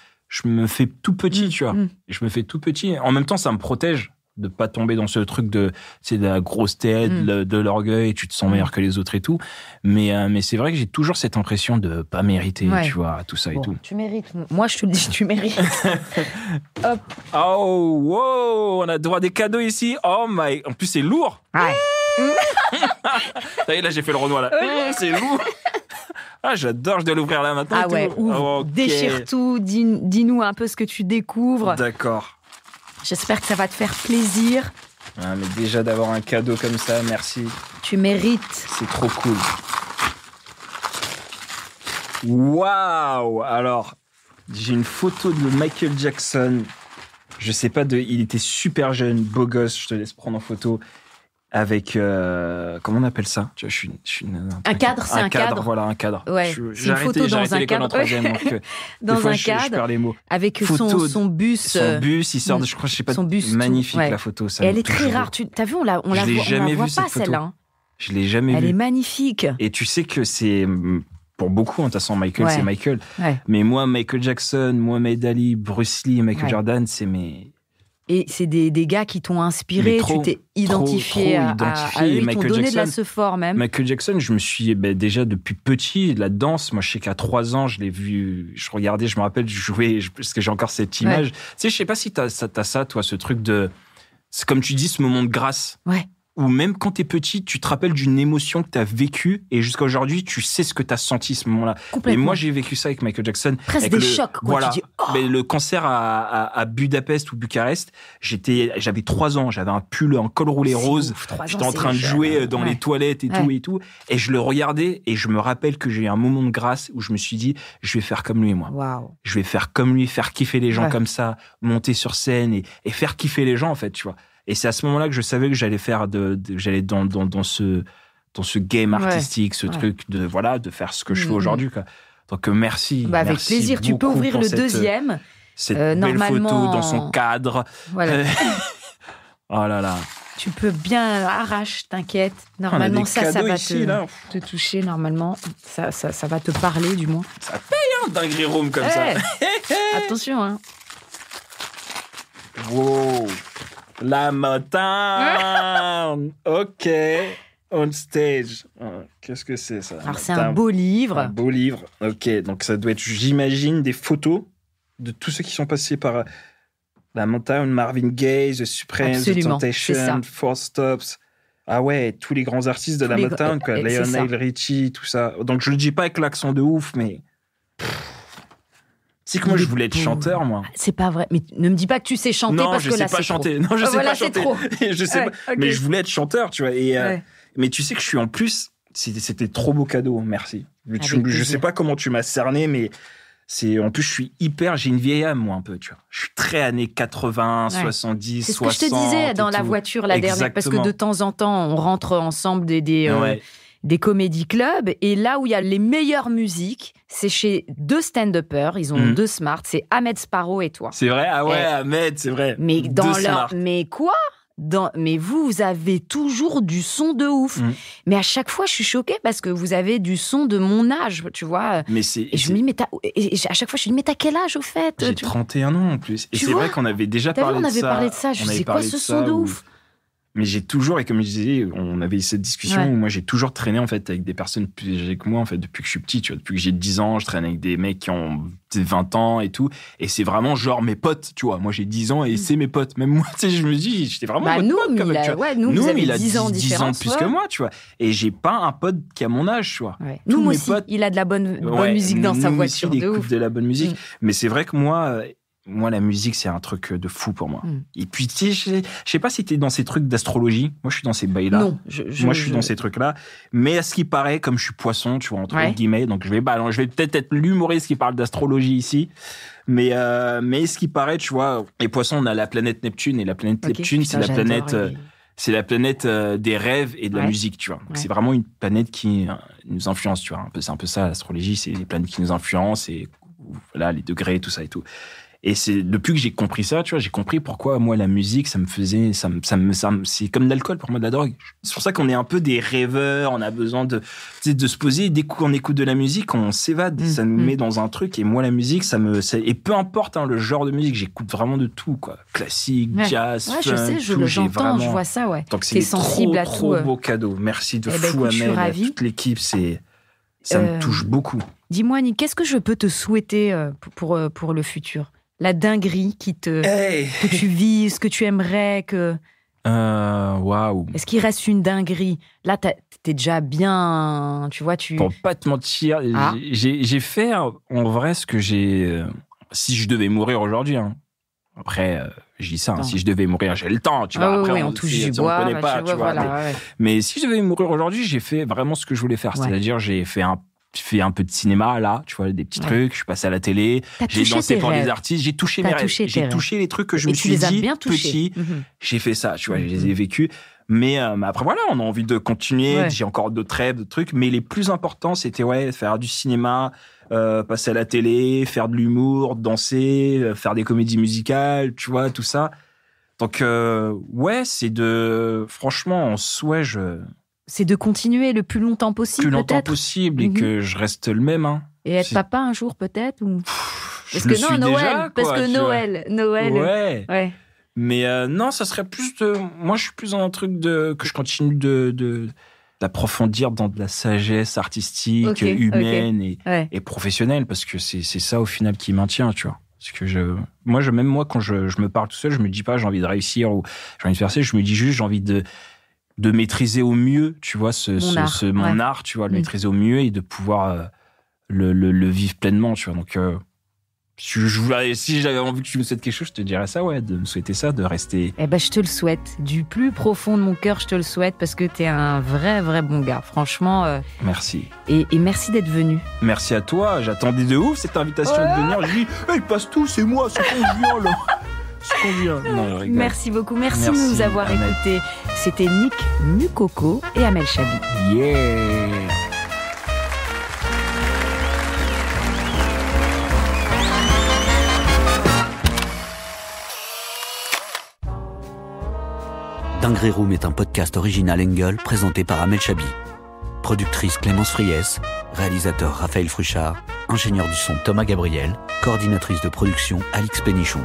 fais tout petit, tu vois. Je me fais tout petit. En même temps, ça me protège de pas tomber dans ce truc de la grosse tête, de l'orgueil, tu te sens meilleur que les autres et tout. Mais c'est vrai que j'ai toujours cette impression de pas mériter, tu vois, tout ça et tout. Tu mérites. Moi, je te le dis, tu mérites. Hop. Oh, wow, on a droit à des cadeaux ici. Oh my, en plus c'est lourd. Ça y est, là j'ai fait le Renoir là. C'est lourd. J'adore, je dois l'ouvrir là maintenant. Ah ouais, ouvre, déchire tout, dis-nous un peu ce que tu découvres. D'accord. J'espère que ça va te faire plaisir. Mais déjà d'avoir un cadeau comme ça, merci. Tu mérites. C'est trop cool. Waouh! Alors, j'ai une photo de Michael Jackson. Je sais pas, il était super jeune, beau gosse, je te laisse prendre en photo. Avec, comment on appelle ça? Tu vois, un cadre, c'est un cadre. Voilà, un cadre. Ouais, c'est une photo dans un cadre. Dans un cadre. Je perds les mots. Avec son bus. Son bus, il sort de, je crois, je sais pas. Son bus. Magnifique, la photo. Ça et elle est très rare. T'as vu, on la voit pas, celle-là. Je l'ai jamais vue. Elle est magnifique. Et tu sais que c'est, pour beaucoup, de toute façon, Michael, c'est Michael. Ouais. Mais moi, Michael Jackson, Mohamed Ali, Bruce Lee, Michael Jordan, c'est mes... Et c'est des gars qui t'ont inspiré, tu t'es identifié à eux, ils t'ont donné de la sephore même. Michael Jackson, je me suis déjà depuis petit, la danse, moi je sais qu'à 3 ans, je l'ai vu, je regardais, je me rappelle, je jouais, parce que j'ai encore cette image. Tu sais, je sais pas si t'as ça, toi, ce truc de... C'est comme tu dis, ce moment de grâce. Ouais. Ou même quand t'es petit, tu te rappelles d'une émotion que t'as vécue et jusqu'à aujourd'hui, tu sais ce que t'as senti ce moment-là. Et moi, j'ai vécu ça avec Michael Jackson. Presque des chocs, quoi. Voilà. Tu dis, Mais le concert à Budapest ou Bucarest, j'avais 3 ans, j'avais un pull, un col roulé rose. J'étais en train de jouer dans les toilettes et tout. Et je le regardais et je me rappelle que j'ai eu un moment de grâce où je me suis dit, je vais faire comme lui, moi. Wow. Je vais faire comme lui, faire kiffer les gens comme ça, monter sur scène et faire kiffer les gens, en fait, tu vois. Et c'est à ce moment-là que je savais que j'allais faire j'allais dans ce game artistique, ce truc de faire ce que je fais aujourd'hui, quoi. Donc merci. Avec plaisir. Tu peux ouvrir le deuxième. Cette belle photo dans son cadre. Voilà. Oh là là. Tu peux bien arrache, t'inquiète. Normalement, ça va ici, te toucher. Normalement, ça va te parler, du moins. Ça paye, dinguerie room comme ça. Attention, hein. Wow. La Motown. OK. On stage. Qu'est-ce que c'est, ça? Alors, c'est un beau livre. Un beau livre. OK. Donc, ça doit être, j'imagine, des photos de tous ceux qui sont passés par la Motown, Marvin Gaye, The Supremes, The Temptations, Four Stops. Ah ouais, tous les grands artistes de la Motown, quoi. Lionel Richie, tout ça. Donc, je le dis pas avec l'accent de ouf, mais... C'est que moi, je voulais être chanteur, moi. C'est pas vrai. Mais ne me dis pas que tu sais chanter parce que là, c'est trop. Non, je sais pas chanter. Trop. Je sais pas. Okay. Mais je voulais être chanteur, tu vois. Et, mais tu sais que je suis en plus... C'était trop beau cadeau, merci. Je sais pas comment tu m'as cerné, mais... En plus, je suis j'ai une vieille âme, moi, un peu, tu vois. Je suis très années 80, 70, 60. C'est ce que je te disais dans la voiture, la dernière. Parce que de temps en temps, on rentre ensemble des comédie clubs. Et là où il y a les meilleures musiques, c'est chez 2 stand-uppers. Ils ont 2 smarts. C'est Ahmed Sparrow et toi. C'est vrai? Ah ouais, Ahmed, c'est vrai. Mais mais quoi? Mais vous avez toujours du son de ouf. Mais à chaque fois, je suis choquée parce que vous avez du son de mon âge, tu vois. Et je me dis, à chaque fois, je me dis, mais t'as quel âge au fait? J'ai 31 ans en plus. Et c'est vrai qu'on avait déjà parlé de ça. On avait parlé de ça. Je sais quoi ce son de ouf? Mais j'ai toujours, et comme je disais, on avait eu cette discussion où moi j'ai toujours traîné en fait avec des personnes plus âgées que moi en fait depuis que je suis petit, tu vois, depuis que j'ai 10 ans, je traîne avec des mecs qui ont 20 ans et tout, et c'est vraiment genre mes potes, tu vois. Moi j'ai 10 ans et c'est mes potes. Même moi, tu sais, je me dis, j'étais vraiment pote comme mec, tu vois. Nous, il a 10 ans de plus que moi, tu vois. Et j'ai pas un pote qui a mon âge, tu vois. Ouais. Nous aussi, il a de la bonne musique dans sa voiture. Il écoute de la bonne musique, mais c'est vrai que moi, la musique, c'est un truc de fou pour moi. Et puis, tu sais, je sais pas si t'es dans ces trucs d'astrologie. Moi, je suis dans ces bails-là. Non. Moi, je suis dans ces trucs-là. Mais à ce qui paraît, comme je suis poisson, tu vois, entre guillemets, donc je vais peut-être être l'humoriste qui parle d'astrologie ici. Mais ce qui paraît, tu vois, les poissons, on a la planète Neptune. Et la planète Neptune, c'est la planète... C'est la planète des rêves et de la musique, tu vois. Donc, c'est vraiment une planète qui nous influence, tu vois. C'est un peu ça, l'astrologie. C'est les planètes qui nous influencent et voilà, les degrés, tout ça et tout. Et c'est depuis que j'ai compris ça, tu vois, j'ai compris pourquoi moi la musique, ça me faisait, c'est comme de l'alcool pour moi, de la drogue. C'est pour ça qu'on est un peu des rêveurs, on a besoin de se poser. Dès qu'on écoute de la musique, on s'évade, ça nous met dans un truc. Et moi la musique, et peu importe le genre de musique, j'écoute vraiment de tout, quoi. Classique, jazz, funk, je sais, j'entends, je vois ça, ouais. Donc c'est sensible à tout. Trop beau cadeau. Merci de fou, Amel, à toute l'équipe, ça me touche beaucoup. Dis-moi, Nick, qu'est-ce que je peux te souhaiter pour le futur? La dinguerie que tu vises, que tu aimerais que... Waouh. Est-ce qu'il reste une dinguerie? Là, t'es déjà bien, tu vois, Pour pas te mentir, j'ai fait en vrai ce que j'ai... si je devais mourir aujourd'hui, hein. Après, je dis ça, si je devais mourir, j'ai le temps, tu vois. Après, on touche du bois, tu vois. Mais si je devais mourir aujourd'hui, j'ai fait vraiment ce que je voulais faire. C'est-à-dire, j'ai fait fait un peu de cinéma là, tu vois, des petits trucs. Je suis passé à la télé. J'ai dansé pour des artistes. J'ai touché mes rêves. J'ai touché les trucs que je me suis dit petit. J'ai fait ça, tu vois, je les ai vécus. Mais après voilà, on a envie de continuer. J'ai encore d'autres rêves, d'autres trucs. Mais les plus importants, c'était faire du cinéma, passer à la télé, faire de l'humour, danser, faire des comédies musicales, tu vois, tout ça. Donc c'est franchement en souhait c'est de continuer le plus longtemps possible, possible et que je reste le même. Hein. Et être papa un jour peut-être ou... Parce que Noël, Noël. Ouais. Mais non, ça serait plus moi, je suis plus dans un truc que je continue d'approfondir dans de la sagesse artistique, humaine et professionnelle, parce que c'est ça au final qui maintient, tu vois. Parce que même moi, quand je me parle tout seul, je me dis pas j'ai envie de réussir ou j'ai envie de faire ça, je me dis juste j'ai envie de maîtriser au mieux, tu vois, mon art, tu vois, le maîtriser au mieux et de pouvoir le vivre pleinement, tu vois. Donc, si j'avais envie que tu me souhaites quelque chose, je te dirais ça, de me souhaiter ça, de rester... je te le souhaite. Du plus profond de mon cœur, je te le souhaite parce que t'es un vrai, vrai bon gars. Franchement... Merci. Et merci d'être venu. Merci à toi. J'attendais de ouf cette invitation de venir. J'ai dit, il passe tout, c'est moi, c'est convivial, là. Non, merci beaucoup, merci de nous avoir écoutés. C'était Nick Mukoko et Amel Chabi. Yeah. Dinguerie Room est un podcast original Engel présenté par Amel Chabi. Productrice Clémence Friès, réalisateur Raphaël Fruchard, ingénieur du son Thomas Gabriel, coordinatrice de production Alix Pénichon.